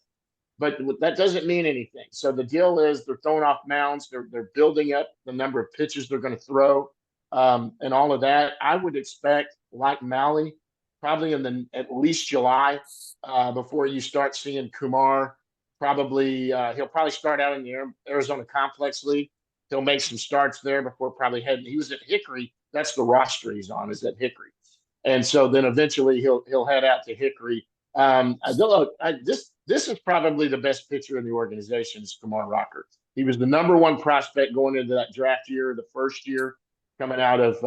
but that doesn't mean anything. So the deal is they're throwing off mounds. They're building up the number of pitches they're going to throw, and all of that. I would expect, like Mahle, probably at least July before you start seeing Kumar. Probably he'll probably start out in the Arizona Complex League. He'll make some starts there before probably heading. He was at Hickory. That's the roster he's on, is at Hickory, and so then eventually he'll head out to Hickory. This is probably the best pitcher in the organization, is Kumar Rocker. He was the number 1 prospect going into that draft year, the first year coming out of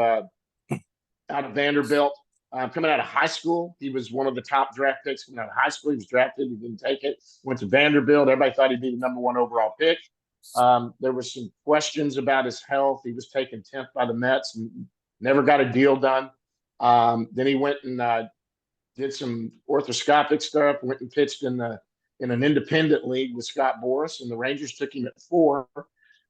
Vanderbilt. Coming out of high school, he was one of the top draft picks. Coming out of high school, he was drafted. He didn't take it. Went to Vanderbilt. Everybody thought he'd be the number 1 overall pick. There were some questions about his health. He was taken 10th by the Mets and never got a deal done. Then he went and did some orthoscopic stuff, went and pitched in an independent league with Scott Boras, and the Rangers took him at 4.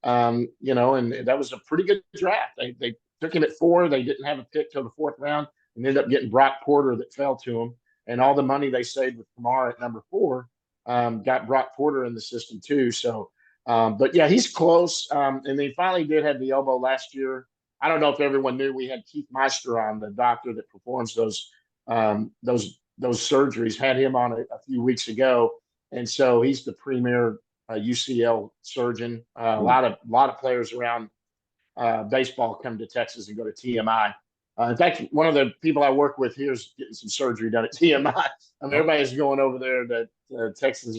And that was a pretty good draft. They took him at 4. They didn't have a pick till the 4th round, and ended up getting Brock Porter that fell to him. And all the money they saved with Kumar at number 4 got Brock Porter in the system too. So, but yeah, he's close. And they finally did have the elbow last year. I don't know if everyone knew we had Keith Meister on, the doctor that performs those surgeries, had him on a few weeks ago, and so he's the premier UCL surgeon. A lot of players around baseball come to Texas and go to TMI. In fact, one of the people I work with here is getting some surgery done at TMI. I mean, everybody's going over there to Texas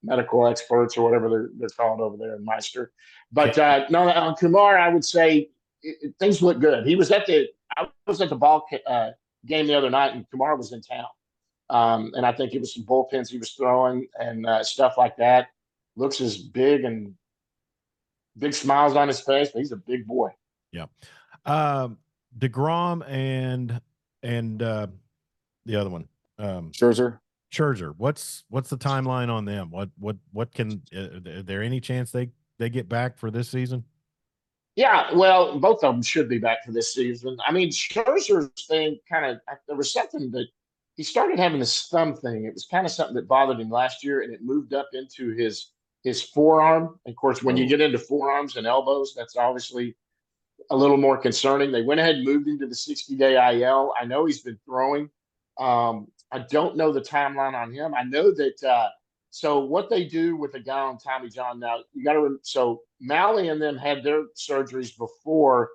medical experts or whatever they're called over there in Meister. But no, on Kumar, I would say things look good. I was at the ball game the other night, and Kumar was in town. And I think it was some bullpens he was throwing and stuff like that. Looks as big and big smiles on his face, but he's a big boy. Yeah. DeGrom and the other one, Scherzer. What's the timeline on them? What can are there any chance they get back for this season? Yeah, well, both of them should be back for this season. I mean, Scherzer's thing there was something that he started having this thumb thing. It was kind of something that bothered him last year, and it moved up into his forearm. Of course, when you get into forearms and elbows, that's obviously a little more concerning. They went ahead and moved him to the 60-day IL. I know he's been throwing. I don't know the timeline on him. I know that so what they do with a guy on Tommy John now, you got to so Mahle and them had their surgeries before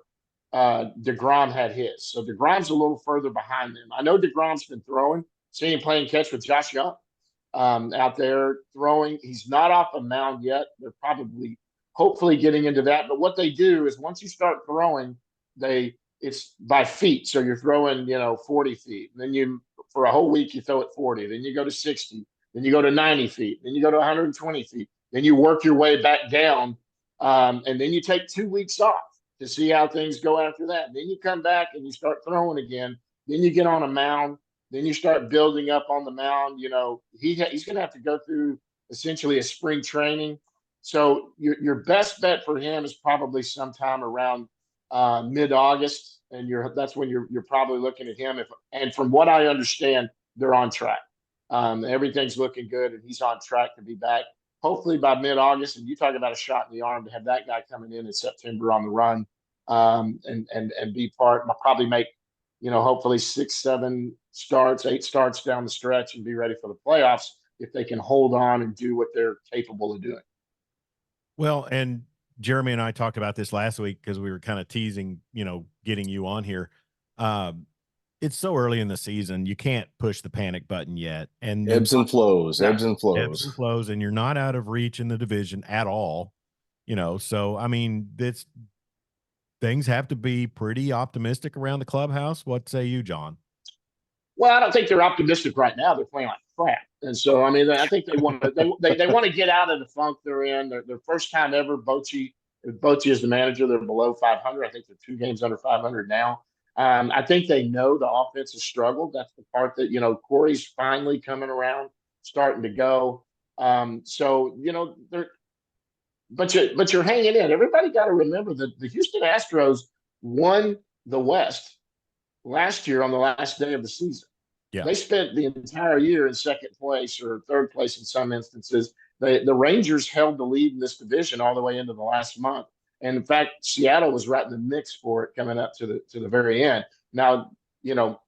DeGrom had his. So DeGrom's a little further behind them. I know DeGrom's been throwing. Seeing him playing catch with Josh Young out there throwing. He's not off a mound yet. They're probably hopefully getting into that. But what they do is once you start throwing, it's by feet. So you're throwing, 40 feet. And then for a whole week, you throw it 40. Then you go to 60. Then you go to 90 feet. Then you go to 120 feet. Then you work your way back down. And then you take 2 weeks off to see how things go after that. Then you come back and you start throwing again. Then you get on a mound. Then you start building up on the mound. He's going to have to go through essentially a spring training. So your best bet for him is probably sometime around mid-August, and that's when you're probably looking at him. And from what I understand, they're on track. Everything's looking good, and he's on track to be back hopefully by mid-August. And you talk about a shot in the arm to have that guy coming in September on the run, and be part. Probably make hopefully 6, 7 starts, 8 starts down the stretch, and be ready for the playoffs if they can hold on and do what they're capable of doing. Well, and Jeremy and I talked about this last week because we were kind of teasing, getting you on here. It's so early in the season, you can't push the panic button yet. And ebbs and flows, ebbs and flows, and you're not out of reach in the division at all. So I mean, things have to be pretty optimistic around the clubhouse. What say you, John? Well, I don't think they're optimistic right now. They're playing like crap, and so I mean, I think they want to they want to get out of the funk they're in. Their first time ever. Bochy is the manager. They're below 500. I think they're 2 games under 500 now. I think they know the offense has struggled. That's the part that Corey's finally coming around, starting to go. So they're but you're hanging in. Everybody got to remember that the Houston Astros won the West last year on the last day of the season. Yeah. They spent the entire year in second place or third place in some instances. The Rangers held the lead in this division all the way into the last month. And in fact, Seattle was right in the mix for it coming up to the very end. Now,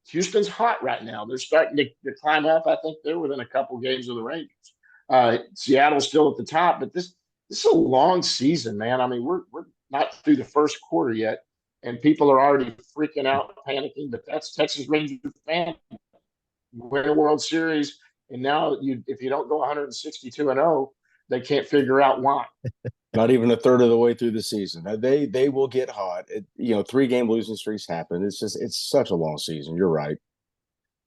Houston's hot right now. They're starting to climb up. I think they're within a couple games of the Rangers. Seattle's still at the top, but this is a long season, man. I mean, we're not through the first quarter yet, and people are already freaking out, panicking. But that's Texas Rangers fan win a World Series, and now if you don't go 162-0, they can't figure out why. Not even a third of the way through the season. They will get hot. 3-game losing streaks happen. It's such a long season. You're right.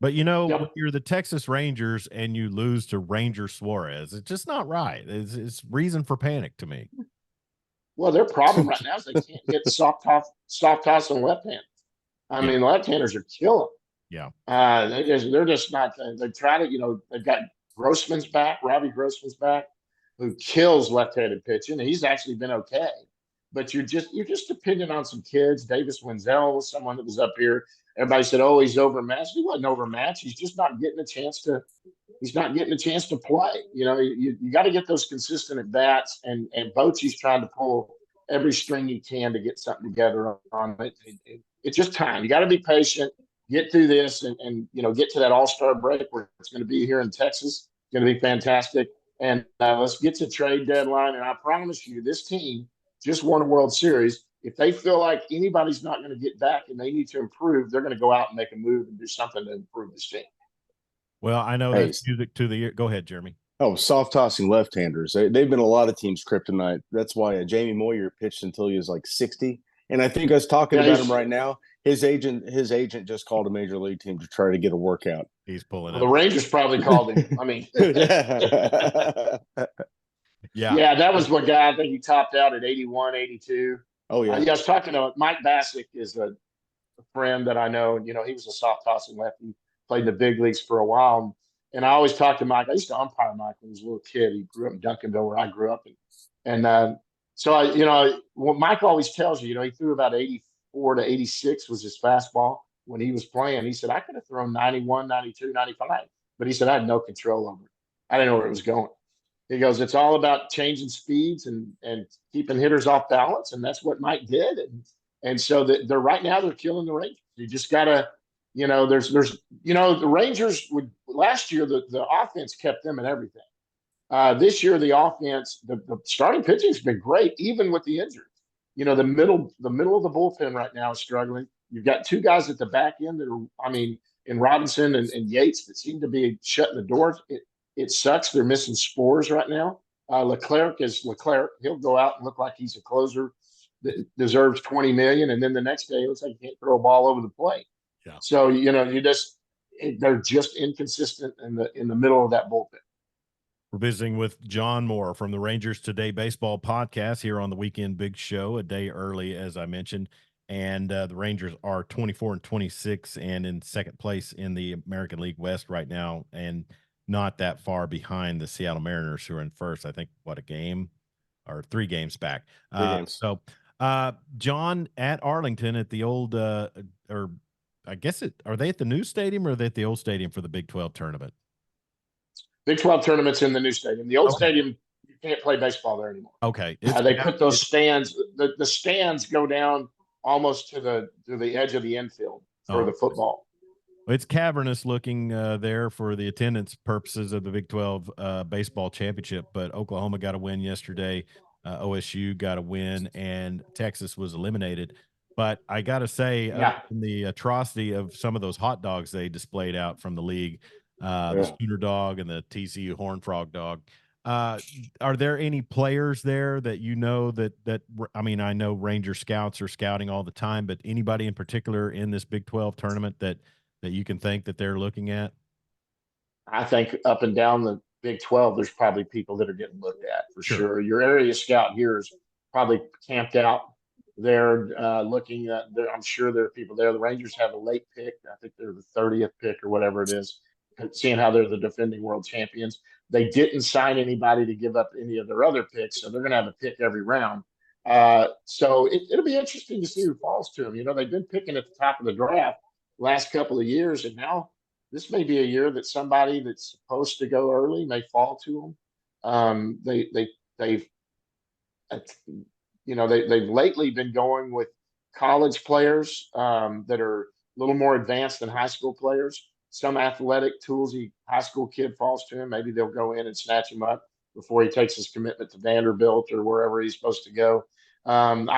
But when you're the Texas Rangers and you lose to Ranger Suarez, it's just not right. It's reason for panic to me. Well, their problem right now is they can't get soft toss on left hand. I mean, left-handers are killing. Yeah. They're just not. They try to. They've got Grossman's back, Robbie Grossman's back, who kills left-handed pitching. He's actually been okay, but you're just dependent on some kids. Davis Wenzel was someone that was up here. Everybody said, "Oh, he's overmatched." He wasn't overmatched. He's just not getting a chance to. He's not getting a chance to play. You got to get those consistent at bats, and Bochy's trying to pull every string he can to get something together on it. It's just time. You got to be patient. Get through this and get to that All-Star break where it's going to be here in Texas. It's going to be fantastic. And let's get to trade deadline. And I promise you, this team just won a World Series. If they feel like anybody's not going to get back and they need to improve, they're going to go out and make a move and do something to improve this team. Well, I know that's music to the ear. Go ahead, Jeremy. Oh, soft tossing left-handers. They've been a lot of teams' kryptonite. That's why Jamie Moyer pitched until he was like 60. And I think us talking about him right now, his agent just called a major league team to try to get a workout. He's pulling the Rangers probably called him. I mean, yeah, that was what guy. I think he topped out at 81, 82. Oh yeah. I was talking to Mike Bassick, is a friend that I know. He was a soft tossing lefty, played in the big leagues for a while. And I always talked to Mike. I used to umpire Mike when he was a little kid. He grew up in Duncanville, where I grew up, so what Mike always tells you, he threw about 84 to 86 was his fastball when he was playing. He said, I could have thrown 91, 92, 95, but he said, I had no control over it. I didn't know where it was going. He goes, it's all about changing speeds and keeping hitters off balance. And that's what Mike did. And so they're right now, they're killing the Rangers. You just got to, the Rangers would last year, the offense kept them in everything. This year, the offense, the starting pitching has been great, even with the injuries. The middle of the bullpen right now is struggling. You've got 2 guys at the back end that are, in Robinson and Yates, that seem to be shutting the doors. It sucks. They're missing Spores right now. Leclerc is Leclerc. He'll go out and look like he's a closer that deserves $20 million, and then the next day it looks like he can't throw a ball over the plate. Yeah. So they're just inconsistent in the middle of that bullpen. We're visiting with John Moore from the Rangers Today Baseball podcast here on the Weekend Big Show, a day early, as I mentioned. And the Rangers are 24-26 and in second place in the American League West right now, and not that far behind the Seattle Mariners, who are in first. I think, a game or 3 games back. 3 games. So, John at Arlington at the old, or I guess are they at the new stadium or are they at the old stadium for the Big 12 tournament? Big 12 tournaments in the new stadium. The old Okay. stadium, you can't play baseball there anymore. Okay. They put those stands. The stands go down almost to the edge of the infield for the football. It's cavernous looking there for the attendance purposes of the Big 12 baseball championship, but Oklahoma got a win yesterday. OSU got a win, and Texas was eliminated. But I got to say, the atrocity of some of those hot dogs they displayed out from the league, the Schooner dog and the TCU Horn Frog dog. Are there any players there that you know that I mean, I know Ranger scouts are scouting all the time, but anybody in particular in this Big 12 tournament that you can think that they're looking at? I think up and down the Big 12, there's probably people that are getting looked at for sure. Your area scout here is probably camped out there looking at. I'm sure there are people there. The Rangers have a late pick. I think they're the 30th pick or whatever it is. Seeing how they're the defending world champions, they didn't sign anybody to give up any of their other picks, so they're going to have a pick every round. So it'll be interesting to see who falls to them. You know, they've been picking at the top of the draft last couple of years, and now this may be a year that somebody that's supposed to go early may fall to them. They've they've lately been going with college players that are a little more advanced than high school players. Some athletic toolsy high school kid falls to him. Maybe they'll go in and snatch him up before he takes his commitment to Vanderbilt or wherever he's supposed to go. I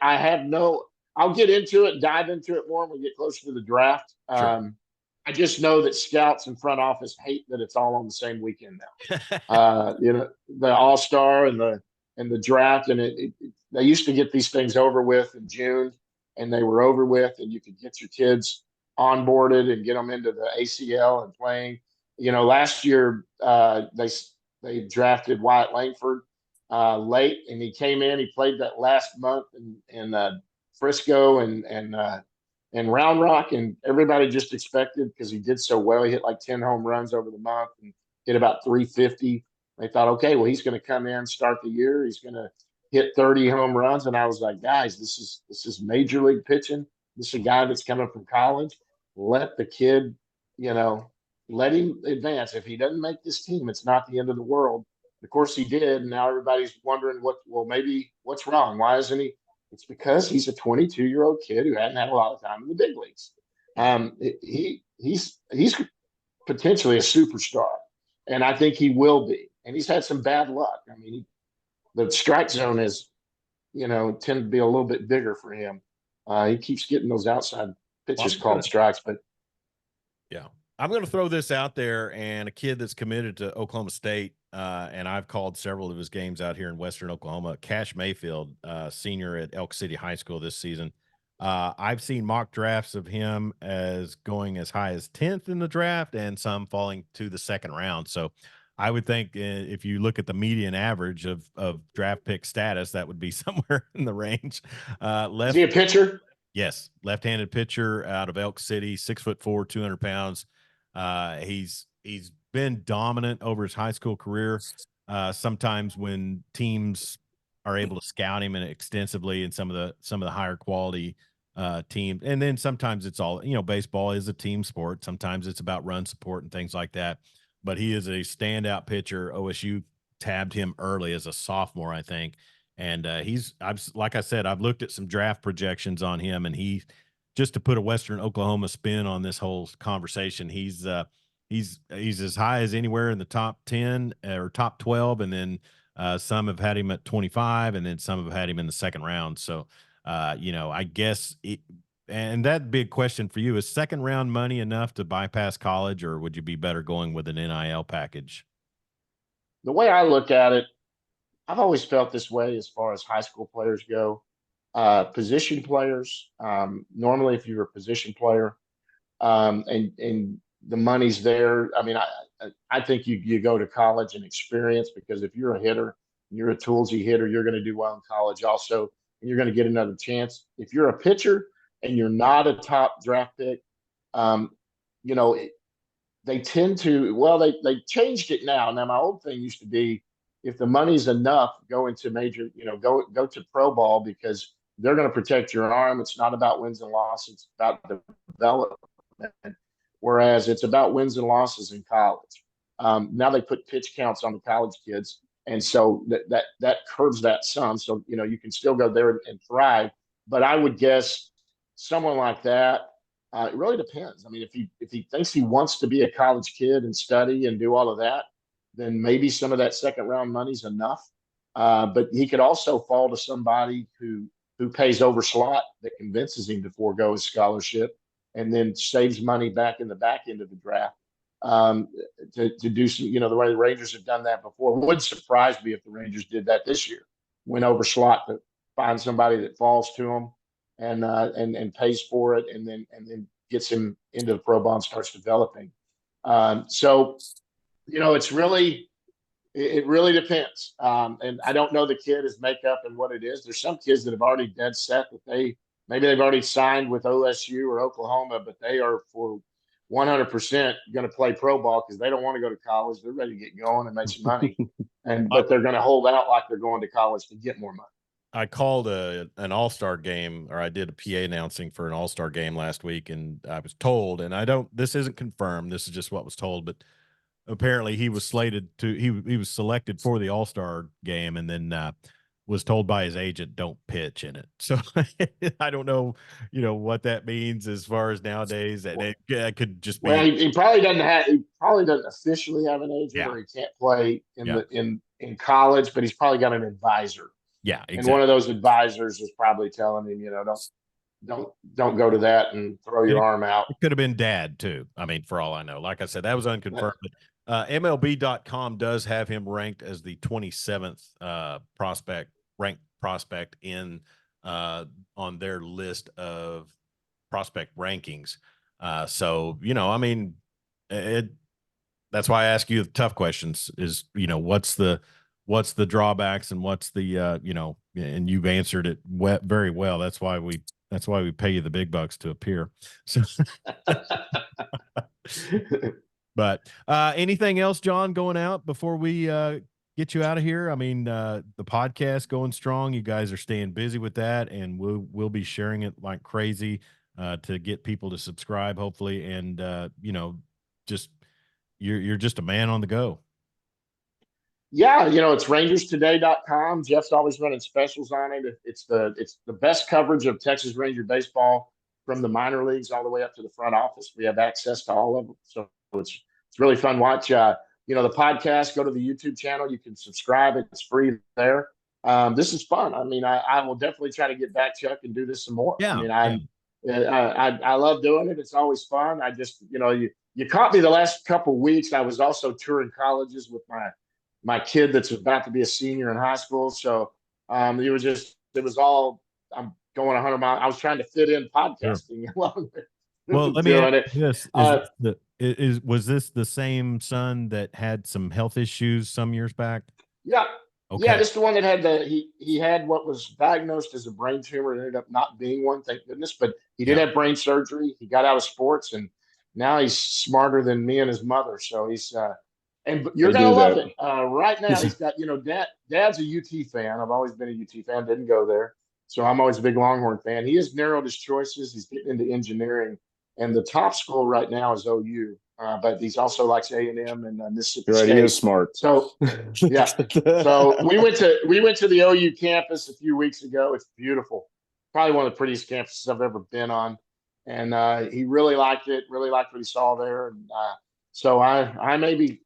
have no. I'll get into it, dive into it more when we get closer to the draft. Sure. I just know that scouts and front office hate that it's all on the same weekend now. The All Star and the draft, and they used to get these things over with in June, and they were over with, and you could get your kids onboarded and get them into the ACL and playing. You know, last year they drafted Wyatt Langford late, and he came in. He played that last month in Frisco and Round Rock, and everybody just expected, because he did so well. He hit like 10 home runs over the month and hit about 350. They thought, okay, well, he's going to come in, start the year. He's going to hit 30 home runs. And I was like, guys, this is major league pitching. This is a guy that's coming from college. Let the kid, let him advance. If he doesn't make this team, it's not the end of the world. Of course, he did. And now everybody's wondering maybe what's wrong? Why isn't he? It's because he's a 22-year-old kid who hadn't had a lot of time in the big leagues. He's potentially a superstar, and I think he will be. And he's had some bad luck. I mean, the strike zone is, tend to be a little bit bigger for him. He keeps getting those outside pitches called strikes, but yeah. I'm going to throw this out there, and a kid that's committed to Oklahoma State, and I've called several of his games out here in Western Oklahoma, Cash Mayfield, senior at Elk City High School this season. I've seen mock drafts of him as going as high as 10th in the draft and some falling to the second round. So I would think if you look at the median average of draft pick status, that would be somewhere in the range. Is he a pitcher? Yes, left-handed pitcher out of Elk City, 6'4", 200 pounds. He's been dominant over his high school career. Sometimes when teams are able to scout him extensively in some of the higher quality teams, and then sometimes it's all, baseball is a team sport. Sometimes it's about run support and things like that. But he is a standout pitcher. OSU tabbed him early as a sophomore, I think. And like I said, I've looked at some draft projections on him, and just to put a Western Oklahoma spin on this whole conversation, he's as high as anywhere in the top 10 or top 12. And then some have had him at 25, and then some have had him in the second round. So, I guess and that big question for you, is second round money enough to bypass college, or would you be better going with an NIL package? The way I look at it, I've always felt this way as far as high school players go. Position players, normally if you're a position player, and the money's there, I mean, I think you go to college and experience, because if you're a hitter, you're a toolsy hitter, you're going to do well in college also, and you're going to get another chance. If you're a pitcher and you're not a top draft pick, they tend to, they changed it now. Now, my old thing used to be, if the money's enough, go into major, go to pro ball because they're going to protect your arm. It's not about wins and losses. It's about development. Whereas it's about wins and losses in college. Now they put pitch counts on the college kids, and so that curbs that some. So you can still go there and thrive. But I would guess someone like that. It really depends. I mean, if he thinks he wants to be a college kid and study and do all of that, then maybe some of that second round money's enough. But he could also fall to somebody who pays over slot that convinces him to forego his scholarship and then saves money back in the back end of the draft to do some, the way the Rangers have done that before. It wouldn't surprise me if the Rangers did that this year, went over slot to find somebody that falls to them and pays for it and then gets him into the pro ball and starts developing. So it really depends. And I don't know the kid, his makeup and what it is. There's some kids that have already dead set that maybe they've already signed with OSU or Oklahoma, but they are for 100% going to play pro ball because they don't want to go to college. They're ready to get going and make some money, but they're going to hold out like they're going to college to get more money. I called an all-star game, or I did a PA announcing for an all-star game last week, and I was told, and this isn't confirmed, this is just what was told, but apparently he was he was selected for the all-star game and then was told by his agent, don't pitch in it. So I don't know, what that means as far as nowadays. That it could just be. Well, he probably doesn't officially have an agent, or he can't play in college, but he's probably got an advisor. Yeah, exactly. And one of those advisors is probably telling him, don't go to that and throw your arm out. It could have been dad too. I mean, for all I know, like I said, that was unconfirmed. But MLB.com does have him ranked as the 27th ranked prospect in on their list of prospect rankings. So I mean, that's why I ask you the tough questions. Is what's the drawbacks and what's the and you've answered it very well. That's why we pay you the big bucks to appear. So but anything else, John, going out before we get you out of here? I mean, the podcast going strong. You guys are staying busy with that, and we'll be sharing it like crazy to get people to subscribe, hopefully. And just you're just a man on the go. Yeah, it's rangerstoday.com. Jeff's always running specials on it. It's the best coverage of Texas Ranger baseball from the minor leagues all the way up to the front office. We have access to all of them. So it's really fun. Watch, the podcast, go to the YouTube channel. You can subscribe. It's free there. This is fun. I mean, I will definitely try to get back, Chuck, and do this some more. Yeah. I mean, I love doing it. It's always fun. I just, you caught me the last couple of weeks. I was also touring colleges with my kid that's about to be a senior in high school. So I'm going 100 miles. I was trying to fit in podcasting. Sure. Well, let me ask this. Was this the same son that had some health issues some years back? Yeah. Okay. Yeah, this is the one that he had what was diagnosed as a brain tumor. It ended up not being one, thank goodness. But he did have brain surgery. He got out of sports, and now he's smarter than me and his mother. So he's and you're going to love it. Right now, he's got, Dad's a UT fan. I've always been a UT fan. Didn't go there. So I'm always a big Longhorn fan. He has narrowed his choices. He's getting into engineering. And the top school right now is OU. But he's also likes A&M and Mississippi State. He is smart. So, yeah. So we went to the OU campus a few weeks ago. It's beautiful. Probably one of the prettiest campuses I've ever been on. And he really liked it, really liked what he saw there. And so I may be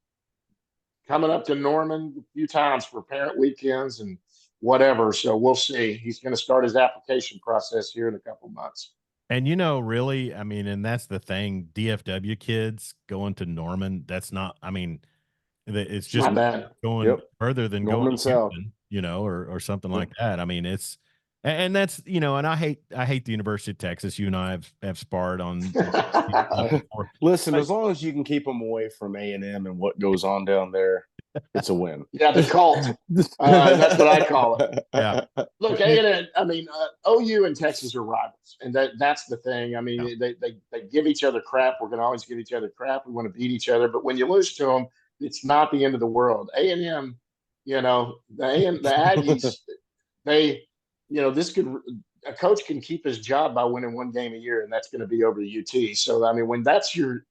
coming up to Norman a few times for parent weekends and whatever. So we'll see. He's going to start his application process here in a couple of months. And really, I mean, and that's the thing, DFW kids going to Norman, that's not, I mean, it's just going further than Norman going to South, Houston, or something like that. I mean, and that's, and I hate the University of Texas. You and I have sparred on. Listen, as long as you can keep them away from A&M and what goes on down there, it's a win. Yeah, the cult. That's what I call it. Yeah. Look, A&M, I mean, OU and Texas are rivals, and that's the thing. I mean, they give each other crap. We're going to always give each other crap. We want to beat each other, but when you lose to them, it's not the end of the world. A&M You know, the Aggies, they, this could a coach can keep his job by winning one game a year, and that's going to be over the UT. So I mean, when that's your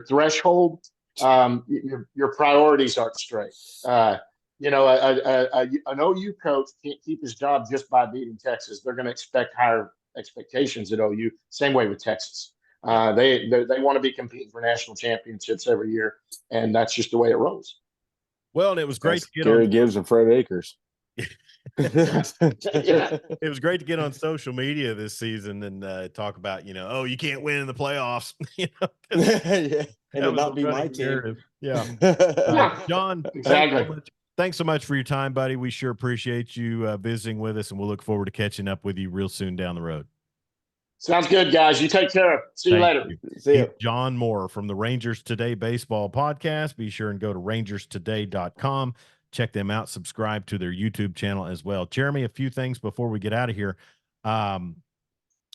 threshold, your priorities aren't straight. An OU coach can't keep his job just by beating Texas. They're going to expect higher expectations at OU. Same way with Texas. They want to be competing for national championships every year, and that's just the way it rolls. Well, and it was great to get Gary on Gibbs and Fred Akers. It was great to get on social media this season and talk about, oh, you can't win in the playoffs. Yeah, and it not be my team. Narrative. Yeah. John, exactly. Thanks so much for your time, buddy. We sure appreciate you visiting with us, and we'll look forward to catching up with you real soon down the road. Sounds good, guys. You take care. See you later. See you. John Moore from the Rangers Today Baseball Podcast. Be sure and go to rangerstoday.com. Check them out. Subscribe to their YouTube channel as well. Jeremy, a few things before we get out of here.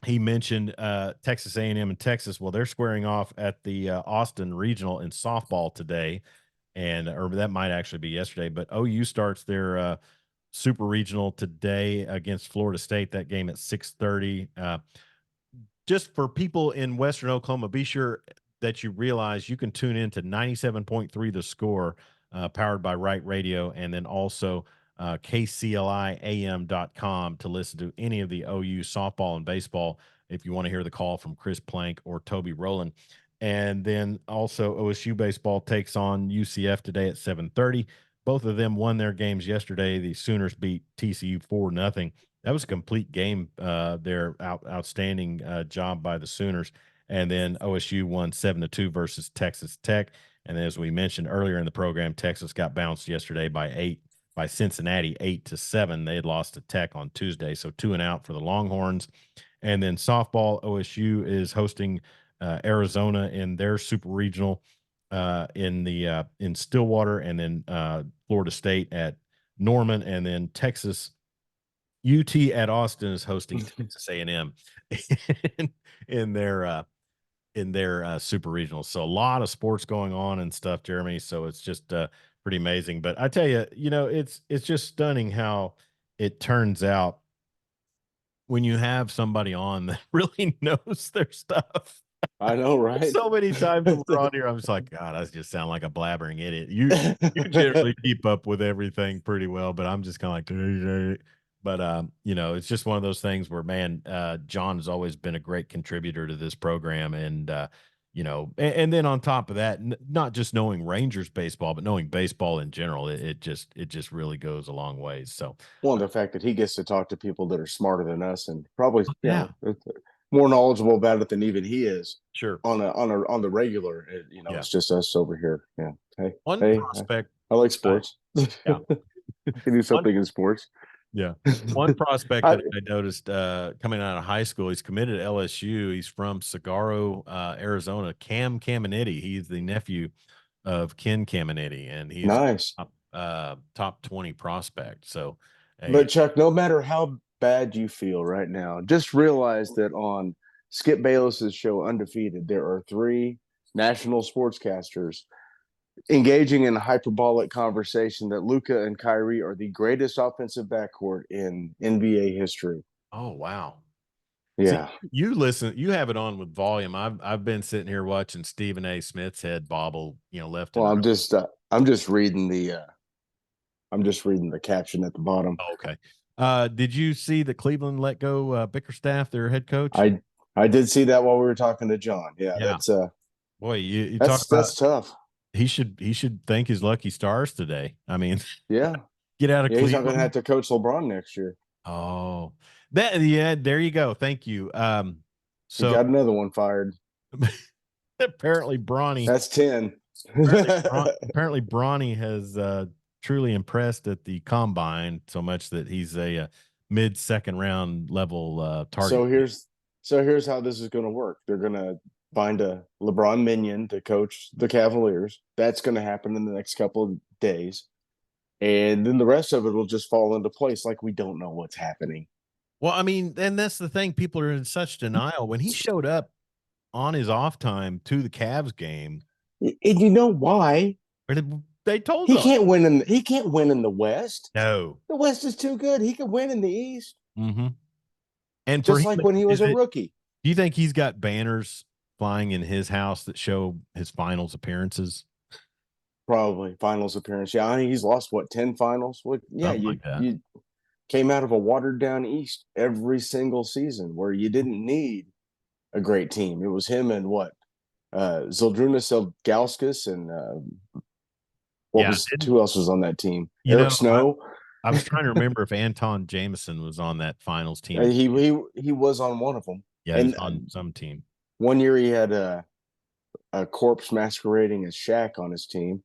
He mentioned Texas A&M and Texas. Well, they're squaring off at the Austin Regional in softball today, or that might actually be yesterday. But OU starts their Super Regional today against Florida State. That game at 6:30. Just for people in Western Oklahoma, be sure that you realize you can tune in to 97.3 The Score, powered by Right Radio, and then also KCLIAM.com to listen to any of the OU softball and baseball if you want to hear the call from Chris Plank or Toby Rowland. And then also OSU baseball takes on UCF today at 7:30. Both of them won their games yesterday. The Sooners beat TCU 4-0. That was a complete game. Their outstanding job by the Sooners. And then OSU won 7-2 versus Texas Tech. And as we mentioned earlier in the program, Texas got bounced yesterday by Cincinnati 8-7. They had lost to Tech on Tuesday, so 2-0 for the Longhorns. And then softball, OSU is hosting Arizona in their Super Regional in Stillwater, and then Florida State at Norman, and then Texas. UT at Austin is hosting Texas A&M in their Super Regional. So a lot of sports going on and stuff, Jeremy. So it's just pretty amazing. But I tell you, it's just stunning how it turns out when you have somebody on that really knows their stuff. I know, right? So many times when we're on here, I'm just like, God, I just sound like a blabbering idiot. You generally keep up with everything pretty well, but I'm just kind of like, but it's just one of those things where, man, John has always been a great contributor to this program, and and then on top of that, not just knowing Rangers baseball, but knowing baseball in general, it just really goes a long ways. So, well, the fact that he gets to talk to people that are smarter than us and probably more knowledgeable about it than even he is. Sure. On the regular, it's just us over here. Yeah. Hey, prospect. I like sports. Yeah. Can do something in sports. Yeah. One prospect that I noticed coming out of high school, he's committed to LSU. He's from Saguaro, Arizona. Cam Caminiti. He's the nephew of Ken Caminiti, and he's nice. Top 20 prospect. So, but Chuck, no matter how bad you feel right now, just realize that on Skip Bayless's show Undefeated, there are 3 national sportscasters engaging in a hyperbolic conversation that Luka and Kyrie are the greatest offensive backcourt in NBA history. Oh, wow. Yeah. See, you have it on with volume. I've been sitting here watching Stephen A. Smith's head bobble, left. Well, I'm just reading the caption at the bottom. Oh, okay. Did you see that Cleveland let go Bickerstaff, their head coach? I did see that while we were talking to John. Yeah. That's boy, that's tough. He should thank his lucky stars today. I mean, yeah, get out of Cleveland. He's not going to have to coach LeBron next year. Oh, there you go. Thank you. So he got another one fired. Apparently, Bronny. That's 10. apparently, Bronny has truly impressed at the combine so much that he's a mid-second round level target. So here's how this is going to work. They're going to find a LeBron minion to coach the Cavaliers. That's going to happen in the next couple of days. And then the rest of it will just fall into place like we don't know what's happening. Well, I mean, and that's the thing. People are in such denial. When he showed up on his off time to the Cavs game. And you know why? They told He us. can't win in the West. No. The West is too good. He can win in the East. Mm-hmm. And for Just him, like when he was is a it? rookie. Do you think he's got banners flying in his house that show his finals appearances? Probably finals appearance. Yeah, I mean, he's lost what 10 finals. What? Yeah, Something like that. you came out of a watered down East every single season where you didn't need a great team. It was him and what Zildrunas Ilgauskas and what Yeah, was who else was on that team? you Eric know, Snow. I was trying to remember if Anton Jameson was on that finals team. He was on one of them, Yeah, he was and on some team. one year he had a corpse masquerading as Shaq on his team.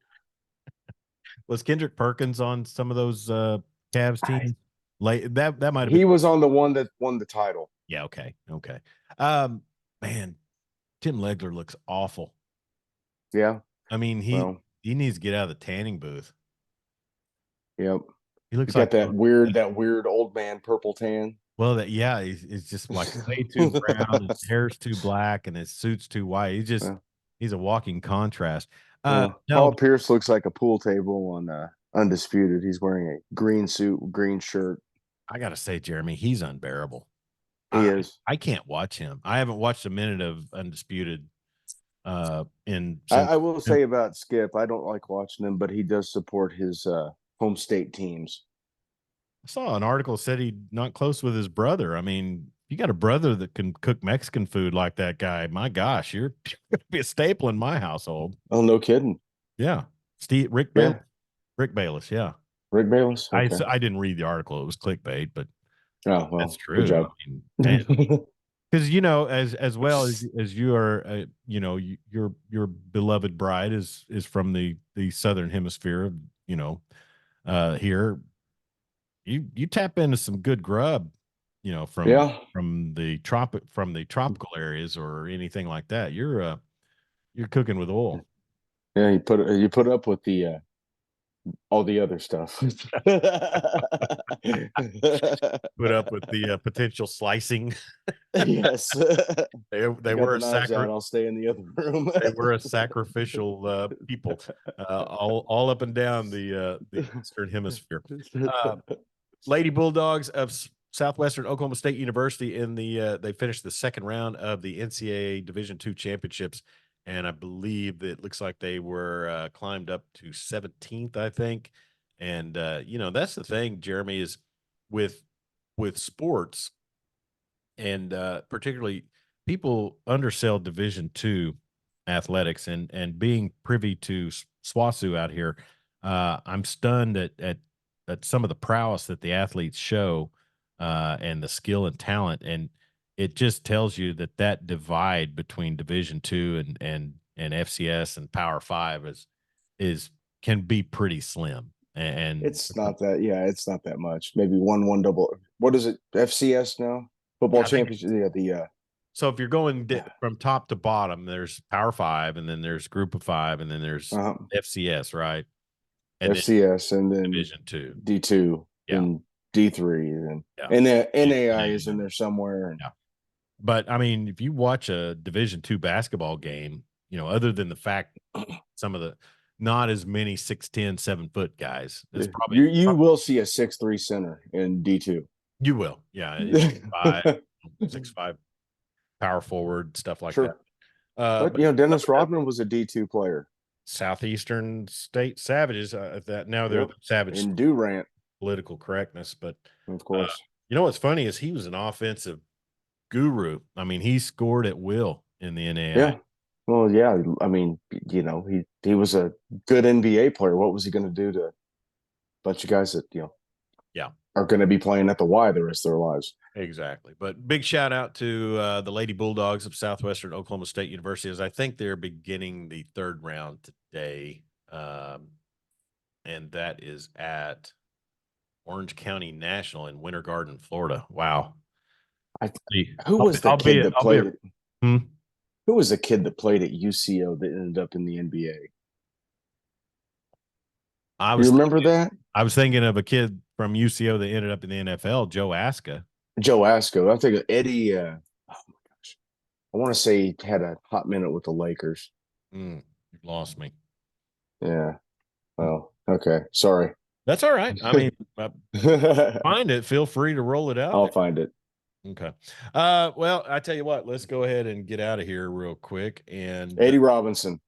Was Kendrick Perkins on some of those Cavs teams? Like that might have been. He was on the one that won the title. Yeah, okay. Man, Tim Legler looks awful. Yeah. I mean, Well, he needs to get out of the tanning booth. yep. He looks He's got like that weird old man purple tan. well, that yeah, he's just like way too brown. His hair's too black, and his suit's too white. He's a walking contrast. No, Paul Pierce looks like a pool table on Undisputed. He's wearing a green suit, green shirt. I gotta say, Jeremy, he's unbearable. He is. I can't watch him. I haven't watched a minute of Undisputed. In I will say about Skip, I don't like watching him, but he does support his home state teams. I saw an article said he's not close with his brother. I mean, you got a brother that can cook Mexican food like that guy. My gosh, you're gonna be a staple in my household. Oh, no kidding. Yeah, Rick Yeah. Bayless. Yeah, Rick Bayless. Okay. I didn't read the article. It was clickbait, but Oh, well, that's true. good job. I mean, because as well as you are, your beloved bride is from the southern hemisphere of here. You tap into some good grub, from the tropical areas or anything like that. You're cooking with oil. Yeah, you put up with the all the other stuff. Put up with the potential slicing. Yes. They were a I'll stay in the other room. They were a sacrificial people, all up and down the Eastern Hemisphere. Lady Bulldogs of Southwestern Oklahoma State University they finished the second round of the NCAA Division II championships, and I believe that it looks like they were climbed up to 17th, I think. And that's the thing, Jeremy, is with sports, and particularly people undersell Division II athletics, and being privy to SWASU out here, I'm stunned at some of the prowess that the athletes show, and the skill and talent, and it just tells you that divide between Division II and FCS and Power Five is can be pretty slim. And it's not that much. Maybe one double. What is it? FCS now? Football championship. Yeah, so if you're going from top to bottom, there's Power Five, and then there's Group of Five, and then there's FCS, right? And FCS, and then Division II, D2, and D3, and then NAI is in there somewhere. Yeah. But I mean, if you watch a Division II basketball game, other than the fact some of the not as many 6'10", 7-foot guys, it's probably you will see a 6'3" center in D2. You will, yeah, 6'5", power forward, stuff like that. But Dennis Rodman was a D2 player. Southeastern State Savages. That now they're the Savage in Durant. Political correctness, but of course, what's funny is he was an offensive guru. I mean, he scored at will in the NAI. Yeah. Well, yeah. I mean, he was a good NBA player. What was he going to do to a bunch of guys that are going to be playing at the Y the rest of their lives? Exactly. But big shout out to the Lady Bulldogs of Southwestern Oklahoma State University, as I think they're beginning the third round today, and that is at Orange County National in Winter Garden, Florida. Wow. Who was the kid that played at UCO that ended up in the NBA? You remember that? I was thinking of a kid from UCO that ended up in the NFL, Joe Aska. I'm thinking Eddie. Oh my gosh, I want to say he had a hot minute with the Lakers. You lost me. Yeah, Oh, okay. Sorry. That's all right. I mean, find it. Feel free to roll it out I'll there. find it. Okay. Well, I tell you what, let's go ahead and get out of here real quick. And Eddie Robinson.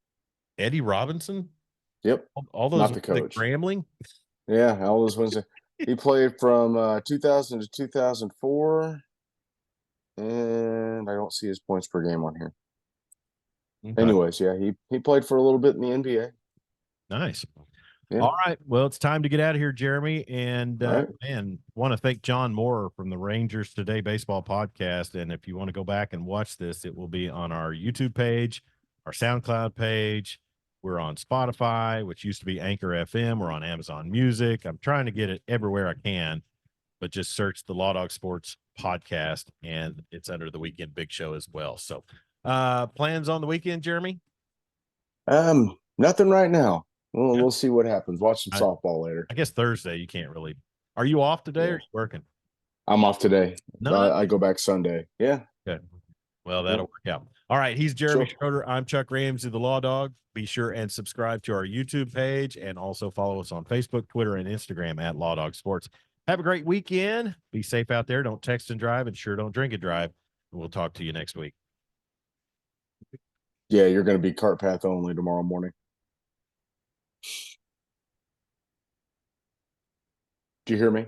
Eddie Robinson, Yep. all those Not the the coach. Grambling. Yeah, all those Wednesday. He played from 2000 to 2004, and I don't see his points per game on here. Okay. Anyways, yeah, he played for a little bit in the NBA. Nice. Yeah. All right. Well, it's time to get out of here, Jeremy. And All right. man, want to thank John Moore from the Rangers Today Baseball Podcast. And if you want to go back and watch this, it will be on our YouTube page, our SoundCloud page. We're on Spotify, which used to be Anchor FM. We're on Amazon Music. I'm trying to get it everywhere I can, but just search the Law Dog Sports Podcast, and it's under the Weekend Big Show as well. So, plans on the weekend, Jeremy? Nothing right now. We'll see what happens. Watch some softball later. I guess Thursday you can't really. Are you off today or are you working? I'm off today. No, I go back Sunday. Yeah. Okay. Well, that'll work out. All right. He's Jeremy Sure. Schroeder. I'm Chuck Ramsey, the Law Dog. Be sure and subscribe to our YouTube page and also follow us on Facebook, Twitter, and Instagram at Law Dog Sports. Have a great weekend. Be safe out there. Don't text and drive, and sure don't drink and drive. We'll talk to you next week. Yeah, you're going to be cart path only tomorrow morning. Do you hear me?